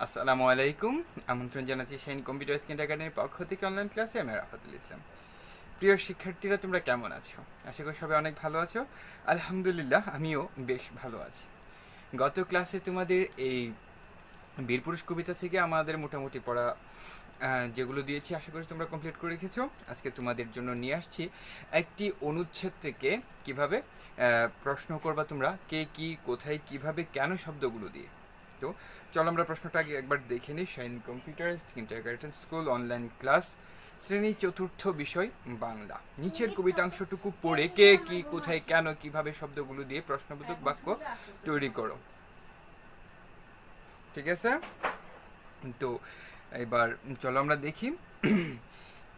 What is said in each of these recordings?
আসসালামু আলাইকুম। আমন্ত্রণ জানাচ্ছি শাইন কম্পিউটার কিন্ডারগার্টেনের পক্ষ থেকে অনলাইন ক্লাসে। আমি রাফাতুল ইসলাম। প্রিয় শিক্ষার্থীরা, তোমরা কেমন আছো? আশা করি সবাই অনেক ভালো আছো। আলহামদুলিল্লাহ, আমিও বেশ ভালো আছি। গত ক্লাসে তোমাদের এই বীরপুরুষ কবিতা থেকে আমাদের মোটামুটি পড়া যেগুলো দিয়েছি আশা করি তোমরা কমপ্লিট করে রেখেছো। আজকে তোমাদের জন্য নিয়ে আসছি একটি অনুচ্ছেদ থেকে কিভাবে প্রশ্ন করবা তোমরা, কে কি কোথায় কিভাবে কেন শব্দগুলো দিয়ে। তো চলো আমরা প্রশ্নটা আগে একবার দেখে নিই। Shine computer kindergarten school online class, শ্রেণী চতুর্থ, বিষয় বাংলা। নিচের কবিতাংশটুকু পড়ে কে কি কোথায় কেন কিভাবে শব্দগুলো দিয়ে প্রশ্নবোধক বাক্য তৈরি করো। ঠিক আছে? তো এবার চলো আমরা দেখি।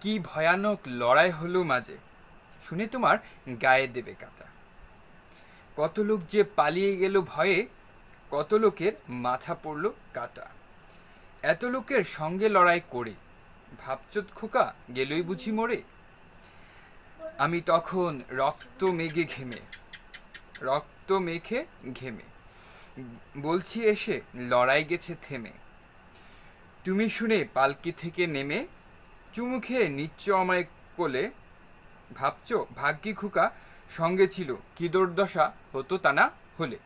কি ভয়ানক লড়াই হলো মাঝে, শুনে তোমার গায়ে দেবে কাঁটা। কত লোক যে পালিয়ে গেল ভয়ে, কত লোকের মাথা পড়ল কাটা। এত লোকের সঙ্গে লড়াই করে, ভাবচোদ খোকা গেলই বুঝি মরে। আমি তখন রক্ত মেখে ঘেমে বলছি এসে লড়াই গেছে থেমে। তুমি শুনে পালকি থেকে নেমে চুমু খেয়ে নিচ্ছ আমায় কোলে। ভাবছো ভাগ্যি খোকা সঙ্গে ছিল, কি দুর্দশা হতো তা না হলে।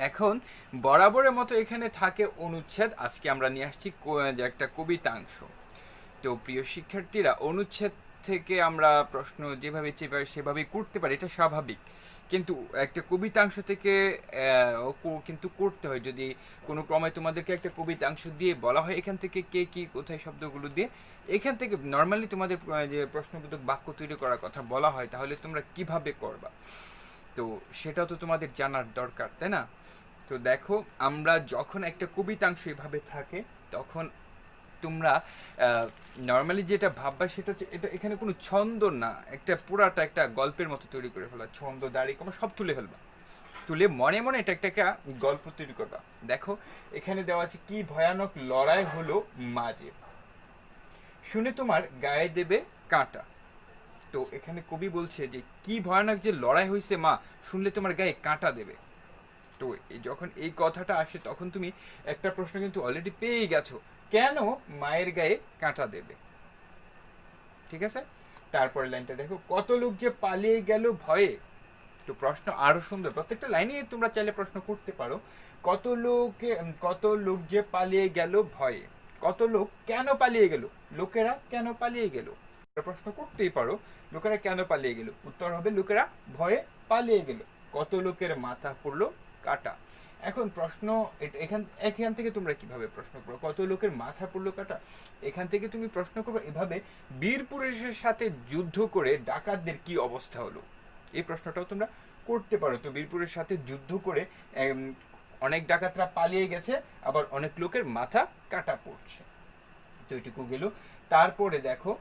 এখন বরাবরের মতো এখানে থাকে অনুচ্ছেদ। আজকে আমরা নিয়ে আসছি একটা কবিতাংশ। তো প্রিয় শিক্ষার্থীরা, অনুচ্ছেদ থেকে আমরা প্রশ্ন যেভাবে সেভাবেই করতে পারি, এটা স্বাভাবিক। কিন্তু একটা কবিতাংশ থেকে কিন্তু করতে হয়। যদি কোনো ক্রমে তোমাদেরকে একটা কবিতাংশ দিয়ে বলা হয় এখান থেকে কে কি কোথায় শব্দগুলো দিয়ে, এখান থেকে নর্মালি তোমাদের যে প্রশ্নবোধক বাক্য তৈরি করার কথা বলা হয়, তাহলে তোমরা কিভাবে করবা, তো সেটাও তো তোমাদের জানার দরকার, তাই না? তো দেখো, আমরা যখন একটা কবিতাংশ এভাবে থাকে তখন তোমরা নর্মালি যেটা ভাববা সেটা হচ্ছে এটা এখানে কোনো ছন্দ না, একটা পুরাটা একটা গল্পের মতো তৈরি করে ফেলা। ছন্দ দাড়ি কমা সব তুলে ফেলবা, তুলে মনে মনে এটা একটা গল্প তৈরি করবা। দেখো এখানে দেওয়া আছে কি ভয়ানক লড়াই হলো মাঝে, শুনে তোমার গায়ে দেবে কাঁটা। তো এখানে কবি বলছে যে কি ভয়ানক যে লড়াই হয়েছে মা, শুনলে তোমার গায়ে কাঁটা দেবে। তো যখন এই কথাটা আসে তখন তুমি একটা প্রশ্ন কিন্তু অলরেডি পেয়ে গেছো, কেন মায়ের গায়ে কাঁটা দেবে। ঠিক আছে? তারপরে লাইনটা দেখো, কত লোক যে পালিয়ে গেল ভয়ে। তো প্রশ্ন আরো সুন্দর, প্রত্যেকটা লাইনে তোমরা চাইলে প্রশ্ন করতে পারো। কত লোক যে পালিয়ে গেল ভয়ে, কত লোক কেন পালিয়ে গেল, লোকেরা কেন পালিয়ে গেল। প্রশ্ন করতেই পারো, লোকেরা কেন পালিয়ে গেল, উত্তর হবে লোকেরা ভয়ে পালিয়ে গেল। কত লোকের মাথা পড়লো কাটা। এখন প্রশ্ন এখান এখান থেকে তোমরা কিভাবে প্রশ্ন করো, কত লোকের মাথা পড়লো কাটা। এখান থেকে তুমি প্রশ্ন করবে এভাবে, বীর পুরুষের সাথে যুদ্ধ করে ডাকাতদের কি অবস্থা হলো। এই প্রশ্নটাও তোমরা করতে পারো। তো বীরপুরের সাথে যুদ্ধ করে অনেক ডাকাতরা পালিয়ে গেছে, আবার অনেক লোকের মাথা কাটা পড়ছে। তো এটুকু গেল। তারপরে দেখো,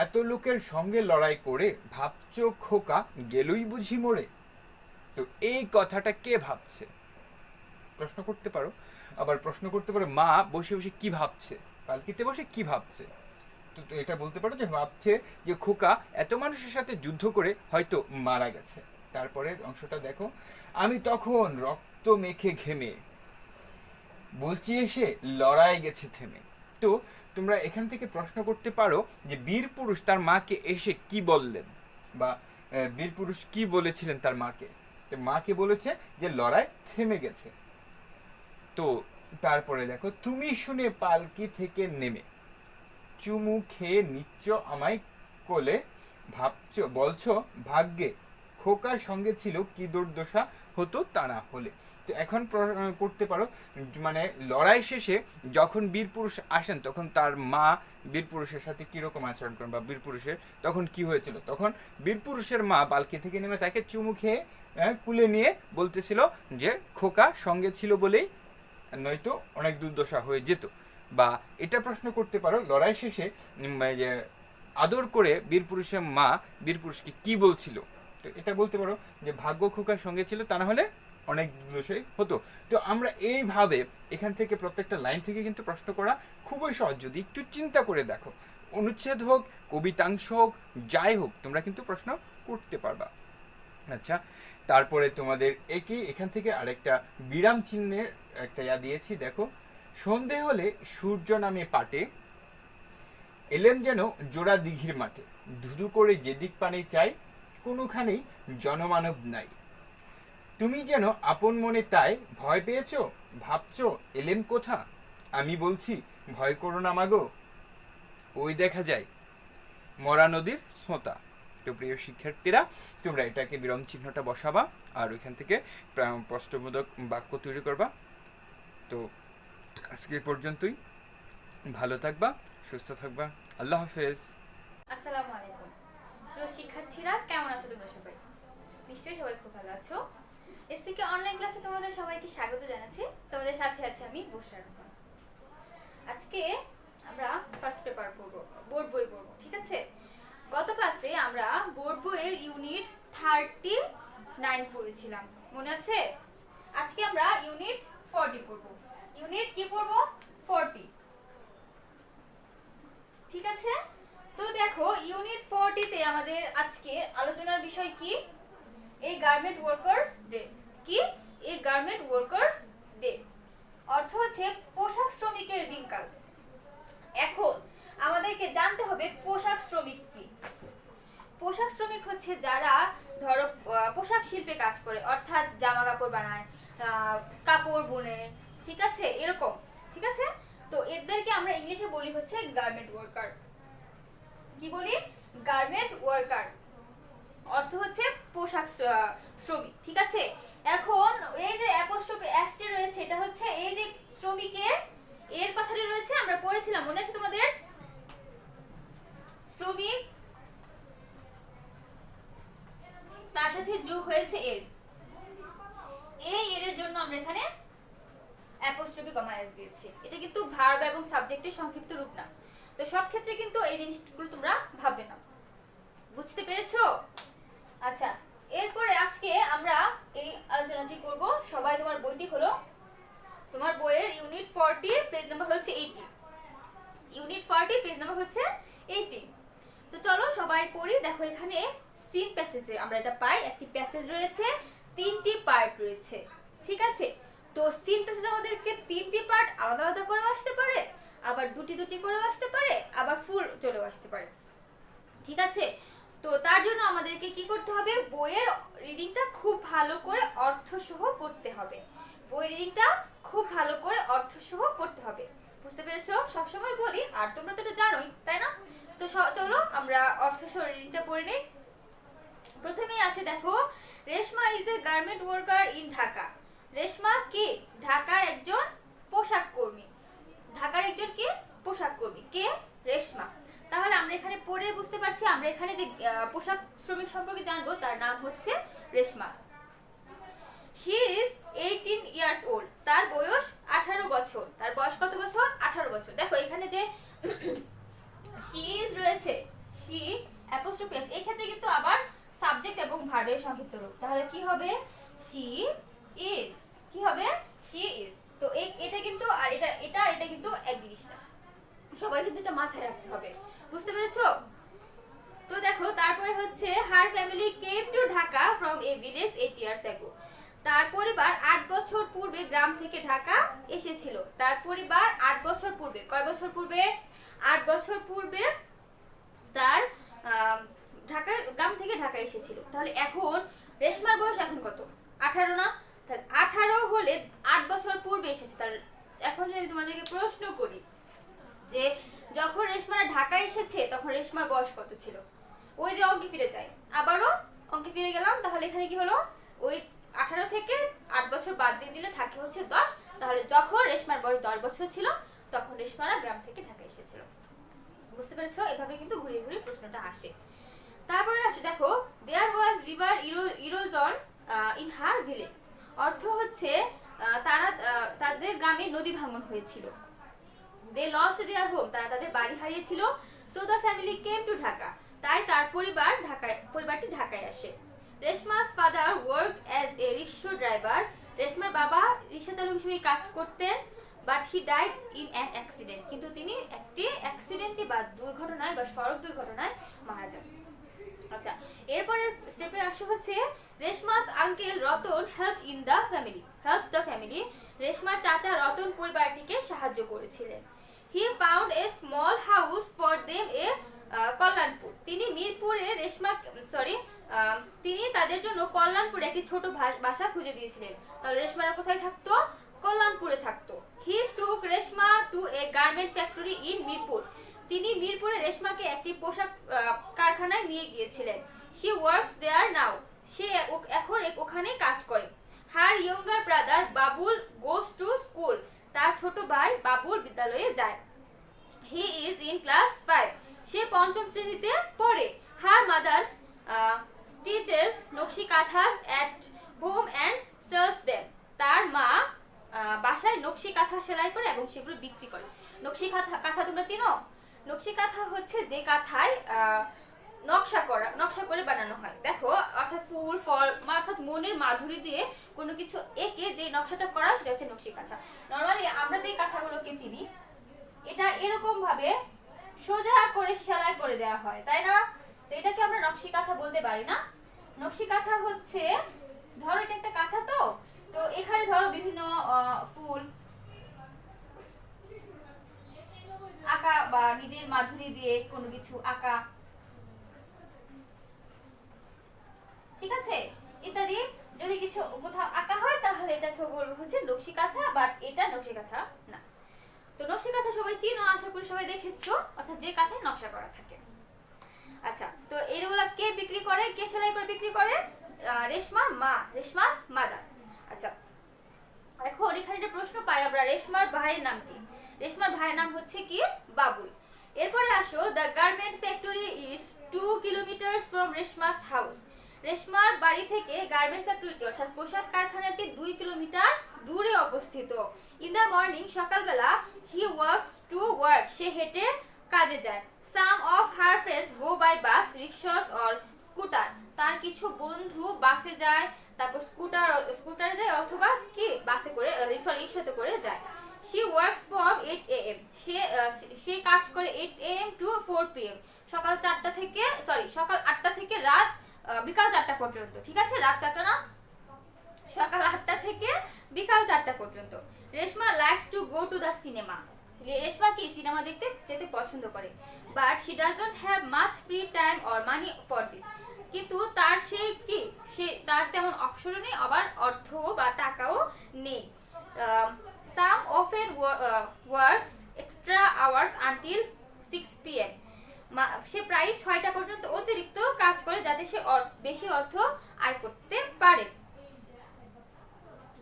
এত লোকের সঙ্গে লড়াই করে ভাবছো খোকা গেলই বুঝি মরে। তো এই কথাটা কে ভাবছে, প্রশ্ন করতে পারো। আবার প্রশ্ন করতে পারো মা বসে বসে কি ভাবছে, পালকিতে বসে কি ভাবছে। তো এটা বলতে পারো যে ভাবছে যে খোকা এত মানুষের সাথে যুদ্ধ করে হয়তো মারা গেছে। তারপরের অংশটা দেখো, আমি তখন রক্ত মেখে ঘেমে বলছি এসে লড়াই গেছে থেমে। তো তোমরা এখান থেকে প্রশ্ন করতে পারো যে বীর পুরুষ তার মাকে এসে কি বললেন, বা বীর পুরুষ কি বলেছিলেন তার মাকে। তো মাকে বলেছে যে লড়াই থেমে গেছে। তো তারপরে দেখো, তুমি শুনে পালকি থেকে নেমে চুমু খেয়ে নিচ্ছ আমায় কোলে। বলছো ভাগ্যে খোকার সঙ্গে ছিল, কি দুর্দশা হতো তা না হলে। তো এখন করতে পারো, মানে লড়াই শেষে যখন বীর পুরুষ আসেন তখন তার মা বীর পুরুষের সাথে কিরকম আচরণ করেন, বা বীর পুরুষের তখন কি হয়েছিল। তখন বীর পুরুষের মা বালকি থেকে নেমে তাকে চুমু খেয়ে কুলে নিয়ে বলতেছিল যে খোকা সঙ্গে ছিল বলেই নয়তো অনেক দুর্দশা হয়ে যেত। বা এটা প্রশ্ন করতে পারো, লড়াই শেষে যে আদর করে বীর পুরুষের মা বীর পুরুষকে কি বলছিল। তো এটা বলতে পারো যে ভাগ্য খোকার সঙ্গে ছিল, তা না হলে অনেক দোষই হতো। তো আমরা এইভাবে এখান থেকে প্রত্যেকটা লাইন থেকে কিন্তু প্রশ্ন করা খুবই সহজ, যদি একটু চিন্তা করে দেখো। অনুচ্ছেদ হোক, কবিতাংশ হোক, যাই হোক, তোমরা কিন্তু প্রশ্ন করতে পারবা। আচ্ছা, তারপরে তোমাদের একই এখান থেকে আরেকটা বিরাম চিহ্নের একটা দিয়েছি, দেখো। সন্ধে হলে সূর্য নামে পাটে, এলেম যেন জোড়া দিঘির মাঠে। ধুধু করে যেদিক পানে চাই, কোনোখানেই জনমানব নাই। তুমি যেন আপন মনে তাই ভয় পেয়েছো, ভাবছো এলেম কোথা? আমি বলছি ভয় করো না মাগো, ওই দেখা যায় মরা নদীর সোঁতা। তো প্রিয় শিক্ষার্থীরা, তোমরা এটাকে বিরাম চিহ্নটা বসাবা আর ওইখান থেকে প্রশ্নবোধক বাক্য তৈরি করবা। তো আজকে এই পর্যন্তই। ভালো থাকবা, সুস্থ থাকবা। আল্লাহ হাফেজ। আসসালামু আলাইকুম। প্রিয় শিক্ষার্থীরা, কেমন আছো তোমরা সবাই? নিশ্চয়ই সবাই খুব ভালো আছো। এসসিকে অনলাইন ক্লাসে তোমাদের সবাইকে স্বাগত জানাচ্ছি। তোমাদের সাথে আছি আমি বসরা রহমান। আজকে আমরা ফার্স্ট পেপার পড়বো, বোর্ড বই পড়বো, ঠিক আছে? গত ক্লাসে আমরা বোর্ড বইয়ের ইউনিট 39 পড়েছিলাম, মনে আছে? আজকে আমরা ইউনিট 40 পড়বো। ইউনিট কি পড়বো? 40, ঠিক আছে? তো দেখো, ইউনিট 40 তে আমাদের আজকে আলোচনার বিষয় কি? এই গার্মেন্ট ওয়ার্কার্স ডে। কি? এই গার্মেন্ট ওয়ার্কার্স ডে অর্থ হচ্ছে পোশাক শ্রমিকের দিনকাল। এখন আমাদেরকে জানতে হবে পোশাক শ্রমিক কি। পোশাক শ্রমিক হচ্ছে যারা ধরো পোশাক শিল্পে কাজ করে, অর্থাৎ জামা কাপড় বানায়, কাপড় বুনে, ঠিক আছে, এরকম, ঠিক আছে? তো এদেরকে আমরা ইংলিশে বলি হচ্ছে গার্মেন্ট ওয়ার্কার। কি বলি? গার্মেন্ট ওয়ার্কার অর্থ হচ্ছে পোশাক শ্রমিক, ঠিক আছে? এখন এই যে অ্যাপোস্ট্রফি এস টি রয়েছে, এটা হচ্ছে এই যে শ্রমিকের এর কথাটি রয়েছে, আমরা পড়েছিলাম, মনে আছে তোমাদের? শ্রমিক, তার সাথে যোগ হয়েছে এর, এই এর জন্য আমরা এখানে অ্যাপোস্ট্রফি কমা এস দিয়েছি। এটা কিন্তু ভার্ব এবং সাবজেক্টের সংক্ষিপ্ত রূপ না। তো সব ক্ষেত্রে কিন্তু এই জিনিসগুলো তোমরা ভাববে না। বুঝতে পেরেছো? আচ্ছা, এরপরে আজকে আমরা এই আলোচনাটি করব। সবাই তোমার বইটি হলো, তোমার বইয়ের ইউনিট 40 পেজ নাম্বার হচ্ছে 80। ইউনিট 40 পেজ নাম্বার হচ্ছে 80। তো চলো সবাই পড়ি। দেখো এখানে সিন প্যাসেজে আমরা এটা পাই, একটি প্যাসেজ রয়েছে, 3টি পার্ট রয়েছে, ঠিক আছে? তো সিন প্যাসেজ আমাদেরকে 3টি পার্ট আলাদা আলাদা করেও আসতে পারে, আবার দুটি দুটি করেও আসতে পারে, আবার ফুল চলেও আসতে পারে, ঠিক আছে? তো তার জন্য আমাদেরকে কি করতে হবে? বইয়ের রিডিংটা খুব ভালো করে অর্থসহ পড়তে হবে। বই রিডিংটা খুব ভালো করে অর্থসহ পড়তে হবে। বুঝতে পেরেছো? সবসময় বলি, আর তোমরা তো এটা জানোই, তাই না? তো চলো আমরা অর্থসহ রিডিংটা পড়ে নেই। প্রথমেই আছে, দেখো, Reshma is a garment worker in Dhaka. Reshma কে? ঢাকার একজন পোশাক কর্মী। ঢাকার একজন কে? পোশাক কর্মী। কে? রেশমা। তাহলে আমরা এখানে পড়ে বুঝতে পারছি, আমরা এখানে যে পোশাক শ্রমিক সম্পর্কে জানবো তার নাম হচ্ছে Reshma. She is 18 years old. তার বয়স 18 বছর। তার বয়স কত বছর? 18 বছর। দেখো এখানে যে শি ইজ রয়েছে, শি অ্যাপোস্ট্রফি এস, এই ক্ষেত্রে কিন্তু আবার সাবজেক্ট এবং ভার্বের সংক্ষিপ্ত রূপ। তাহলে কি হবে? She is. কি হবে? She is. তো এটা কিন্তু আর এটা কিন্তু এক জিনিসটা, সবাই কিন্তু এটা মাথায় রাখতে হবে। বুঝতে পেরেছো? তো দেখো তারপরে হচ্ছে her family came to Dhaka from a village 8 years ago. তার পরিবার 8 বছর পূর্বে গ্রাম থেকে ঢাকা এসেছিল। তার পরিবার 8 বছর পূর্বে, কয় বছর পূর্বে? 8 বছর পূর্বে তার গ্রাম থেকে ঢাকা এসেছিল। তাহলে এখন রেশমার বয়স এখন কত? 18 না? তাহলে 18 হলে 8 বছর পূর্বে এসেছে। তাহলে এখন যদি আমি তোমাদেরকে প্রশ্ন করি যে যখন রেশমা ঢাকা এসেছে তখন রেশমার বয়স কত ছিল? ওই যে অঙ্কে ফিরে যাই, আবারও অঙ্কে ফিরে গেলাম। তাহলে এখানে কি হলো? ওই 18 থেকে 8 বছর বাদ দিয়ে দিলে থাকে হচ্ছে 10। তাহলে যখন রেশমার বয়স 10 বছর ছিল তখন রেশমারা গ্রাম থেকে ঢাকা এসেছিল। বুঝতে পেরেছো? এভাবে কিন্তু ঘুরিয়ে ঘুরিয়ে প্রশ্নটা আসে। তারপরে আসে, দেখো, there was river erosion in her village. অর্থ হচ্ছে তাদের গ্রামে নদী ভাঙন হয়েছিল। দে লস্ট দেয়ার হোম, তারা তাদের বাড়ি হারিয়েছিল। So the family came to Dhaka, তাই তার পরিবারটি ঢাকায় আসে। Reshma's father work as a rickshaw driver. রেশমার বাবা রিক্সা চালক হিসেবে কাজ করতেন। But he died in an accident, কিন্তু তিনি একটি অ্যাক্সিডেন্টে বা দুর্ঘটনায় বা সড়ক দুর্ঘটনায় মারা যান। আচ্ছা, এরপরে স্টেপে আসা হচ্ছে Reshma's uncle Ratan help the family. রেশমার চাচা রতন পরিবারটিকে সাহায্য করেছিলেন। He found a small house for them a Kalyanpur. তিনি মিরপুরে তিনি তাদের জন্য কল্যাণপুরে একটি ছোট বাসা খুঁজে দিয়েছিলেন। তাহলে রেশমারা কোথায় থাকতো? কল্যাণপুরে থাকতো। He took Reshma to a garment factory in Mirpur. তিনি মিরপুরে রেশমাকে একটি পোশাক কারখানায় নিয়ে গিয়েছিলেন। শি ওয়ার্কস দেয়ার নাও। সে এখন ওখানে কাজ করে। Her younger brother Babul goes to school. তার ছোট ভাই বাবুল বিদ্যালয়ে যায়। He is in class 5। সে পঞ্চম শ্রেণীতে পড়ে। Her mother's stitches nakshi kanthas at home and sells them. তার মা বাসায় নকশি কাঁথা সেলাই করে এবং সেগুলো বিক্রি করে। নকশি কাঁথা তোমরা চিনো? নকশি কাঁথা হচ্ছে যে কাঁথায় নকশা করে বানানো হয়। দেখো, অর্থাৎ ফুল ফল অর্থাৎ মনের মাধুরী দিয়ে কোনো কিছু এঁকে যে নকশাটা করা সেটা হচ্ছে নকশি কাঁথা। নরমালি আমরা যে কাঁথাগুলোকে চিনি, এটা এরকম ভাবে সোজা করে সেলাই করে দেওয়া হয়, তাই না? তো এটাকে আমরা নকশি কাঁথা বলতে পারি না। নকশি কাঁথা হচ্ছে, ধরো এটা একটা কাঁথা, তো এখানে ধরো বিভিন্ন ফুল আঁকা বা নিজের মাধুরী দিয়ে কোনো কিছু আঁকা, ঠিক আছে, ইত্যাদি যদি কিছু কোথাও আঁকা হয় তাহলে এটাকে বলবো হচ্ছে নকশি কাঁথা, বাট এটা নকশি কাঁথা না। তো নকশি কাঁথা সবাই চিনো, আশা করি সবাই দেখেছো, অর্থাৎ যে কাঁথায় নকশা করা থাকে। আচ্ছা, তো এগুলা কে বিক্রি করে, কে সেলাই করে বিক্রি করে? রেশমার মা, রেশমাস মাদার। আচ্ছা, এখন এখানে একটা প্রশ্ন পাই আমরা, রেশমার ভাইয়ের নাম কি? রেশমার ভাইয়ের নাম হচ্ছে কি? বাবুল। এরপরে আসো, the garment factory is 2 kilometres from Reshma's house. রেশমার বাড়ি থেকে গার্মেন্ট ফ্যাক্টরিটি অর্থাৎ পোশাক কারখানাটি 2 কিলোমিটার দূরে অবস্থিত। ইন দ্য মর্নিং, সকালবেলা, হি ওয়ার্কস টু ওয়ার্ক, সে হেঁটে কাজে যায়। Some of her friends go by bus, rickshaws or scooter. তার কিছু বন্ধু বাসে যায়, তারপর স্কুটারে যায়, অথবা কি বাসে করে রিকশাতে করে যায়। She works from 8 AM। সে কাজ করে 8 AM টু 4 PM। সকাল 8টা থেকে রাত বিকাল 4টা পর্যন্ত, ঠিক আছে? রাত 4টা না, সকাল 8টা থেকে বিকাল 4টা পর্যন্ত। Reshma likes to go to the cinema. Reshma কি সিনেমা দেখতে যেতে পছন্দ করে। But she doesn't have much free time or money for this. কিন্তু তার তেমন অপশনও নেই, আবার অর্থ বা টাকাও নেই। Some often works extra hours until 6 PM। সে প্রায় 6টা পর্যন্ত অতিরিক্ত কাজ করে যাতে সে বেশি অর্থ আয় করতে পারে।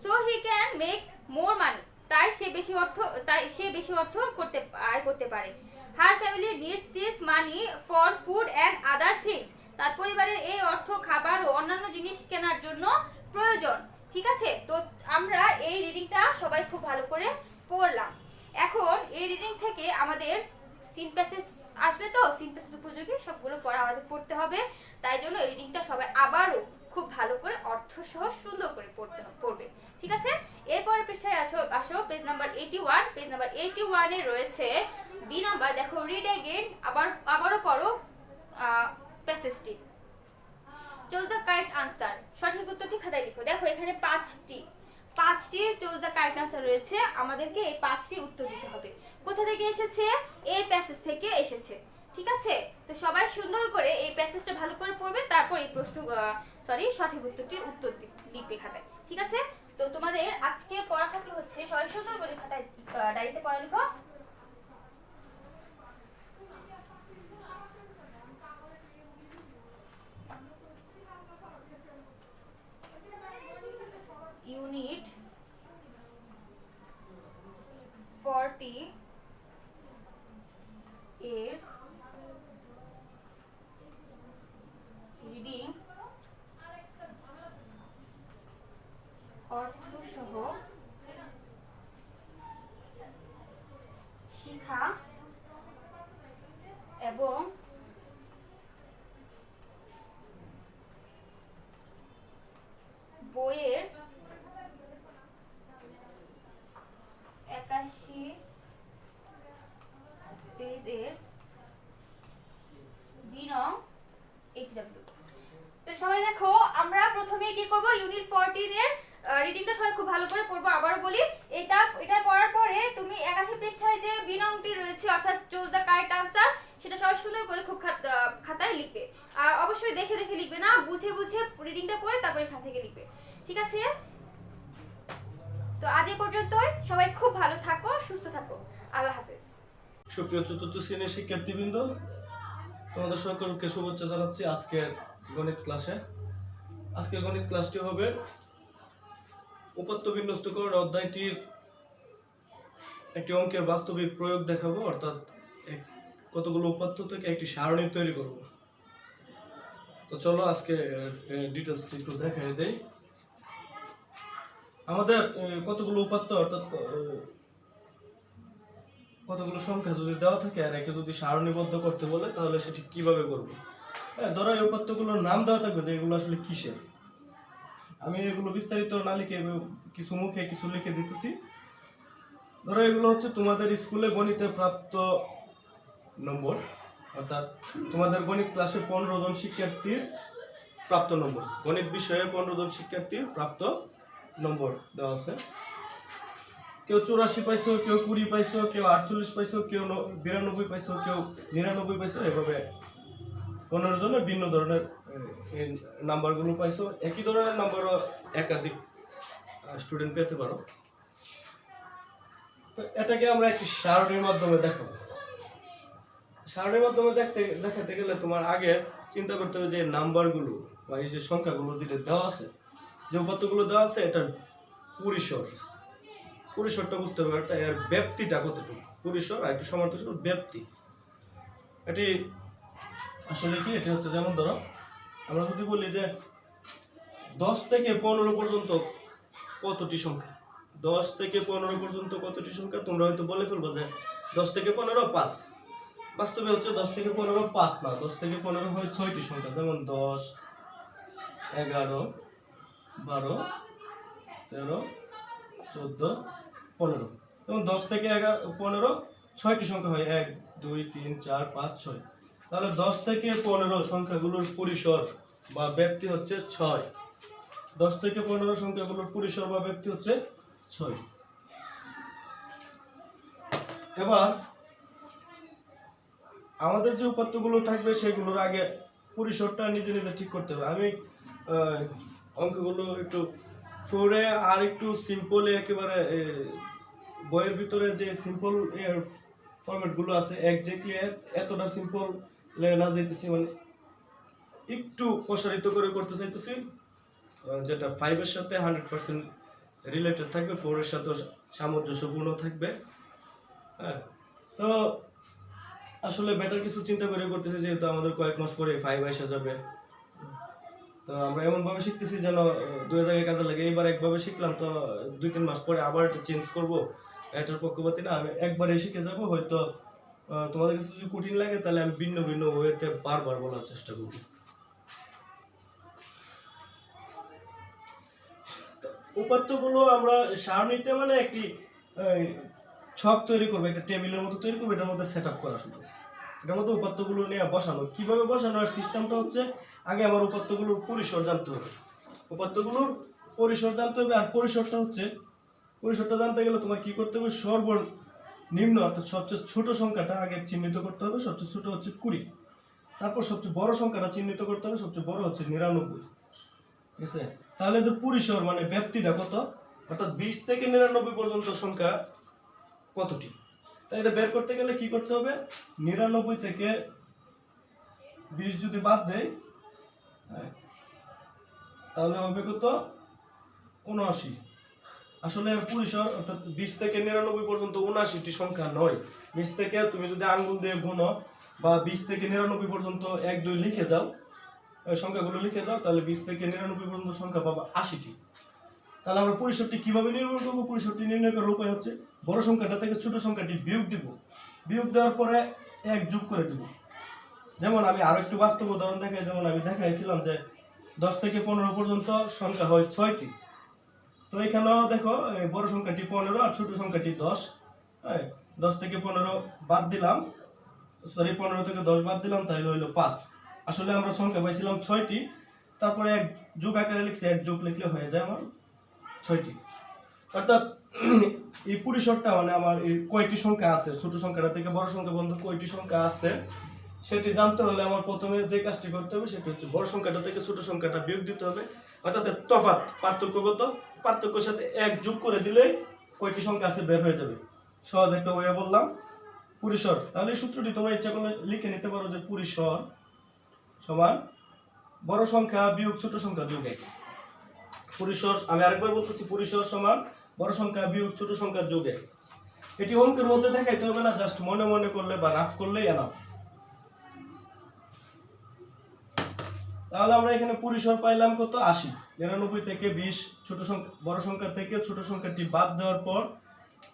So he can make more money. তাই সে বেশি অর্থ আয় করতে পারে। Her family needs this money for food and other things. তার পরিবারের এই অর্থ খাবার ও অন্যান্য জিনিস কেনার জন্য প্রয়োজন, ঠিক আছে? তো আমরা এই রিডিংটা সবাই খুব ভালো করে পড়লাম। এখন এই রিডিং থেকে আমাদের সিন প্যাসেজ আসবে, তো সিন প্যাসেজ উপযোগী সবগুলো আমাদের পড়তে হবে। তাই জন্য এই রিডিংটা সবাই আবারও খুব ভালো করে অর্থ সহ সুন্দর করে পড়বে, ঠিক আছে? এরপরে পৃষ্ঠায় আসো পেজ নাম্বার 81। পেজ নাম্বার 81 এ রয়েছে বি নাম্বার। দেখো, রিড এগেইন, আবারও পড়ো প্যাসেজটি। Choose the correct answer. সঠিক উত্তরটি খাতায় লিখো। দেখো, এখানে 5টি চুজ দ্য কারেক্ট আনসার রয়েছে। আমাদেরকে এই 5টি উত্তর দিতে হবে। কোথা থেকে এসেছে? এই প্যাসেজ থেকে এসেছে, ঠিক আছে? তো সবাই সুন্দর করে এই প্যাসেজটা ভালো করে পড়বে, তারপর এই সঠিক উত্তরটির উত্তর লিখবে খাতায়, ঠিক আছে? তো তোমাদের আজকে পড়া থাকলে হচ্ছে সবাই সুন্দর করে খাতায় ডায়েরিতে পড়া লিখো। ইউনিট 40 এর রিডিং অর্থসহ শিখা এবং বইয়ের 81 পেজের 2 নং HW। তো সবাই দেখো, আমরা প্রথমে কি করব? ইউনিট 14 এর রিডিংটা সবাই খুব ভালো করে পড়বো। আবারও বলি, এটা পড়ার পরে তুমি 81 পৃষ্ঠায় যে বি নংটি রয়েছে অর্থাৎ চুজ দ্য কারেক্ট আনসার, সেটা সবাই সুন্দর করে খুব খাতায় লিখবে। আর অবশ্যই দেখে দেখে লিখবে না, বুঝে বুঝে রিডিংটা পড়ে তারপর এখান থেকে লিখবে, ঠিক আছে? তো আজ এই পর্যন্তই, সবাই খুব ভালো থাকো, সুস্থ থাকো, আল্লাহ হাফেজ। সুপ্রিয় চতুর্থ শ্রেণীর শিক্ষার্থীবৃন্দ, তোমাদের সকলকে শুভেচ্ছা জানাচ্ছি আজকের গণিত ক্লাসে। আজকের গণিত ক্লাসটি হবে উপাত্ত বিন্যস্তকরণ অধ্যায়টির একটি অঙ্কের বাস্তবিক প্রয়োগ দেখাবো, অর্থাৎ কতগুলো উপাত্ত থেকে একটি সারণী তৈরি করব। তো চলো আজকে ডিটেলসটি একটু দেখাই দেই। আমাদের কতগুলো উপাত্ত অর্থাৎ কতগুলো সংখ্যা যদি দেওয়া থাকে আর একে যদি সারণীবদ্ধ করতে বলে তাহলে সেটি কিভাবে করবে। হ্যাঁ, ধরো এই উপাত্তগুলোর নাম দেওয়া থাকবে যে এগুলো আসলে কিসের। আমি এগুলো বিস্তারিত না লিখে কিছু মুখে কিছু লিখে দিতেছি। ধরো এগুলো হচ্ছে তোমাদের স্কুলে গণিতে প্রাপ্ত নম্বর, অর্থাৎ তোমাদের গণিত ক্লাসে 15 জন শিক্ষার্থীর প্রাপ্ত নম্বর, গণিত বিষয়ে 15 জন শিক্ষার্থীর প্রাপ্ত নম্বর দেওয়া আছে। কেউ 84 পাইছো, কেউ 20 পাইছো, কেউ 48 পাইছো, কেউ 92 পাইছো, কেউ 99 পাইছো, এভাবে 15 জনে ভিন্ন ধরনের নাম্বারগুলো পাইছো। একই ধরনের নাম্বারও একাধিক স্টুডেন্ট পেতে পারো। তো এটাকে আমরা একটি সারণীর মাধ্যমে দেখাবো। সারণীর মাধ্যমে দেখাতে গেলে তোমার আগে চিন্তা করতে হবে যে নাম্বারগুলো বা এই যে সংখ্যাগুলো যেটা দেওয়া আছে, যে উপাত্তগুলো দেওয়া আছে, এটার পরিসরটা বুঝতে হবে, অর্থাৎ এর ব্যাপ্তিটা কতটুকু। পরিসর আর একটি সমান্তরাল ব্যাপ্তি, এটি আসলে কি, এটি হচ্ছে যেমন ধরো আমরা যদি বলি যে 10 থেকে 15 পর্যন্ত কতটি সংখ্যা, 10 থেকে 15 পর্যন্ত কতটি সংখ্যা, তোমরা হয়তো বলে ফেলবো যে 10 থেকে 15 5। বাস্তবে হচ্ছে 10 থেকে 15 5 না, 10 থেকে 15 হয় 6টি সংখ্যা, যেমন 10, 11, 12, 13, 14, 15। যেমন 10 থেকে 15 6টি সংখ্যা হয়, 1, 2, 3, 4, 5, 6। তাহলে 10 থেকে 15 সংখ্যাগুলোর পরিসর বা ব্যাপ্তি হচ্ছে 6। 10 থেকে 15 সংখ্যাগুলোর পরিসর বা ব্যাপ্তি হচ্ছে 6। এবার আমাদের যে উপাত্তগুলো থাকবে সেগুলোর আগে পরিসরটা নিজে নিজে ঠিক করতে হবে। আমি অঙ্কগুলো একটু ফোরে আর একটু সিম্পলে, একেবারে বইয়ের ভিতরে যে সিম্পল ফরম্যাটগুলো আছে একজ্যাক্টলি এতটা সিম্পল না যেতেছি, মানে একটু প্রসারিত করে করতে চাইতেছি, যেটা 5-এর সাথে 100% রিলেটেড থাকবে, 4-এর সাথেও সামঞ্জস্যপূর্ণ থাকবে। হ্যাঁ, তো আসলে বেটার কিছু চিন্তা করে করতেছি, যেহেতু আমাদের কয়েক মাস পরে 5 এসে যাবে। তো আমরা এমনভাবে শিখতেছি যেন 2 জায়গায় কাজে লাগে। এইবার একভাবে শিখলাম, তো 2-3 মাস পরে আবার এটা চেঞ্জ করবো, এটার পক্ষপাতী না। আমি একবারে শিখে যাবো। হয়তো তোমাদের কাছে যদি কঠিন লাগে তাহলে আমি ভিন্ন ভিন্ন ওয়েতে বারবার বলার চেষ্টা করব। উপাত্তগুলো আমরা সারণীতে মানে একটি ছক তৈরি করবো, একটা টেবিলের মতো তৈরি করবো, এটার মধ্যে সেট আপ করা শুধু। এটার মধ্যে উপাত্তগুলো নিয়ে বসানো, কিভাবে বসানো আর সিস্টেমটা হচ্ছে, আগে আমার উপাত্তগুলোর পরিসর জানতে হবে, উপাত্তগুলোর পরিসর জানতে হবে। আর পরিসরটা জানতে গেলে তোমার কি করতে হবে, সর্বনিম্ন অর্থাৎ সবচেয়ে ছোট সংখ্যাটা আগে চিহ্নিত করতে হবে। সবচেয়ে ছোট হচ্ছে 20, তারপর সবচেয়ে বড় সংখ্যাটা চিহ্নিত করতে হবে, সবচেয়ে বড় হচ্ছে 99। ঠিক আছে, তাহলে এদের পরিসর মানে ব্যাপ্তিটা কত, অর্থাৎ 20 থেকে 99 পর্যন্ত সংখ্যা কতটি। তাই এটা বের করতে গেলে কি করতে হবে, 99 থেকে 20 যদি বাদ দেয় তাহলে হবে কত, 79। আসলে পরিসর অর্থাৎ 20 থেকে 99 পর্যন্ত 79টি সংখ্যা নয়। 20 থেকে তুমি যদি আঙ্গুল দিয়ে গুনো বা 20 থেকে 99 পর্যন্ত 1 2 লিখে যাও, সংখ্যাগুলো লিখে যাও, তাহলে 20 থেকে 99 পর্যন্ত সংখ্যা পাবা 80টি। তাহলে আমরা পরিসরটি কিভাবে নির্ণয় করবো, পরিসরটি নির্ণয় করার উপায় হচ্ছে বড় সংখ্যাটা থেকে ছোট সংখ্যাটি বিয়োগ দিব, বিয়োগ দেওয়ার পরে 1 যোগ করে দিব। যেমন আমি আরো একটু বাস্তব উদাহরণ দেখাই, যেমন আমি দেখাইছিলাম যে 10 থেকে 15 পর্যন্ত সংখ্যা হয় 6টি। তো এখানেও দেখো বড় সংখ্যাটি 15 আর ছোট সংখ্যাটি 10। হ্যাঁ, 10 থেকে 15 বাদ দিলাম, 15 থেকে 10 বাদ দিলাম, তাহলে হইলো 5। আসলে আমরা সংখ্যা পাইছিলাম 6টি, তারপরে 1 যোগ আকারে লিখছি, 1 যোগ লিখলে হয়ে যায় আমার 6টি। অর্থাৎ এই পরিসরটা মানে আমার এই কয়টি সংখ্যা আছে, ছোট সংখ্যাটা থেকে বড় সংখ্যা পর্যন্ত কয়টি সংখ্যা আছে সেটি জানতে হলে আমার প্রথমে যে কাজটি করতে হবে সেটি হচ্ছে বড় সংখ্যাটা থেকে ছোট সংখ্যাটা বিয়োগ দিতে হবে। অর্থাৎ এর তফাৎ পার্থক্যগত, পার্থক্যের সাথে 1 যোগ করে দিলে কয়টি সংখ্যা আছে বের হয়ে যাবে। সহজ একটা ওয়ে বললাম। পরিসর, তাহলে এই সূত্রটি তোমরা ইচ্ছা করলে লিখে নিতে পারো যে পরিসর সমান বড় সংখ্যা বিয়োগ ছোট সংখ্যা যোগ 1। পরিসর, আমি আরেকবার বলতেছি, পরিসর সমান বড় সংখ্যা বিয়োগ ছোট সংখ্যা যোগ 1। এটি অঙ্কের মধ্যে দেখাইতে হবে না, জাস্ট মনে মনে করলে বা রাফ করলেই এনাফ। তাহলে আমরা এখানে পরিসর পাইলাম কত, 80। 99 থেকে 20 ছোট সংখ্যা বড় সংখ্যা থেকে ছোট সংখ্যাটি বাদ দেওয়ার পর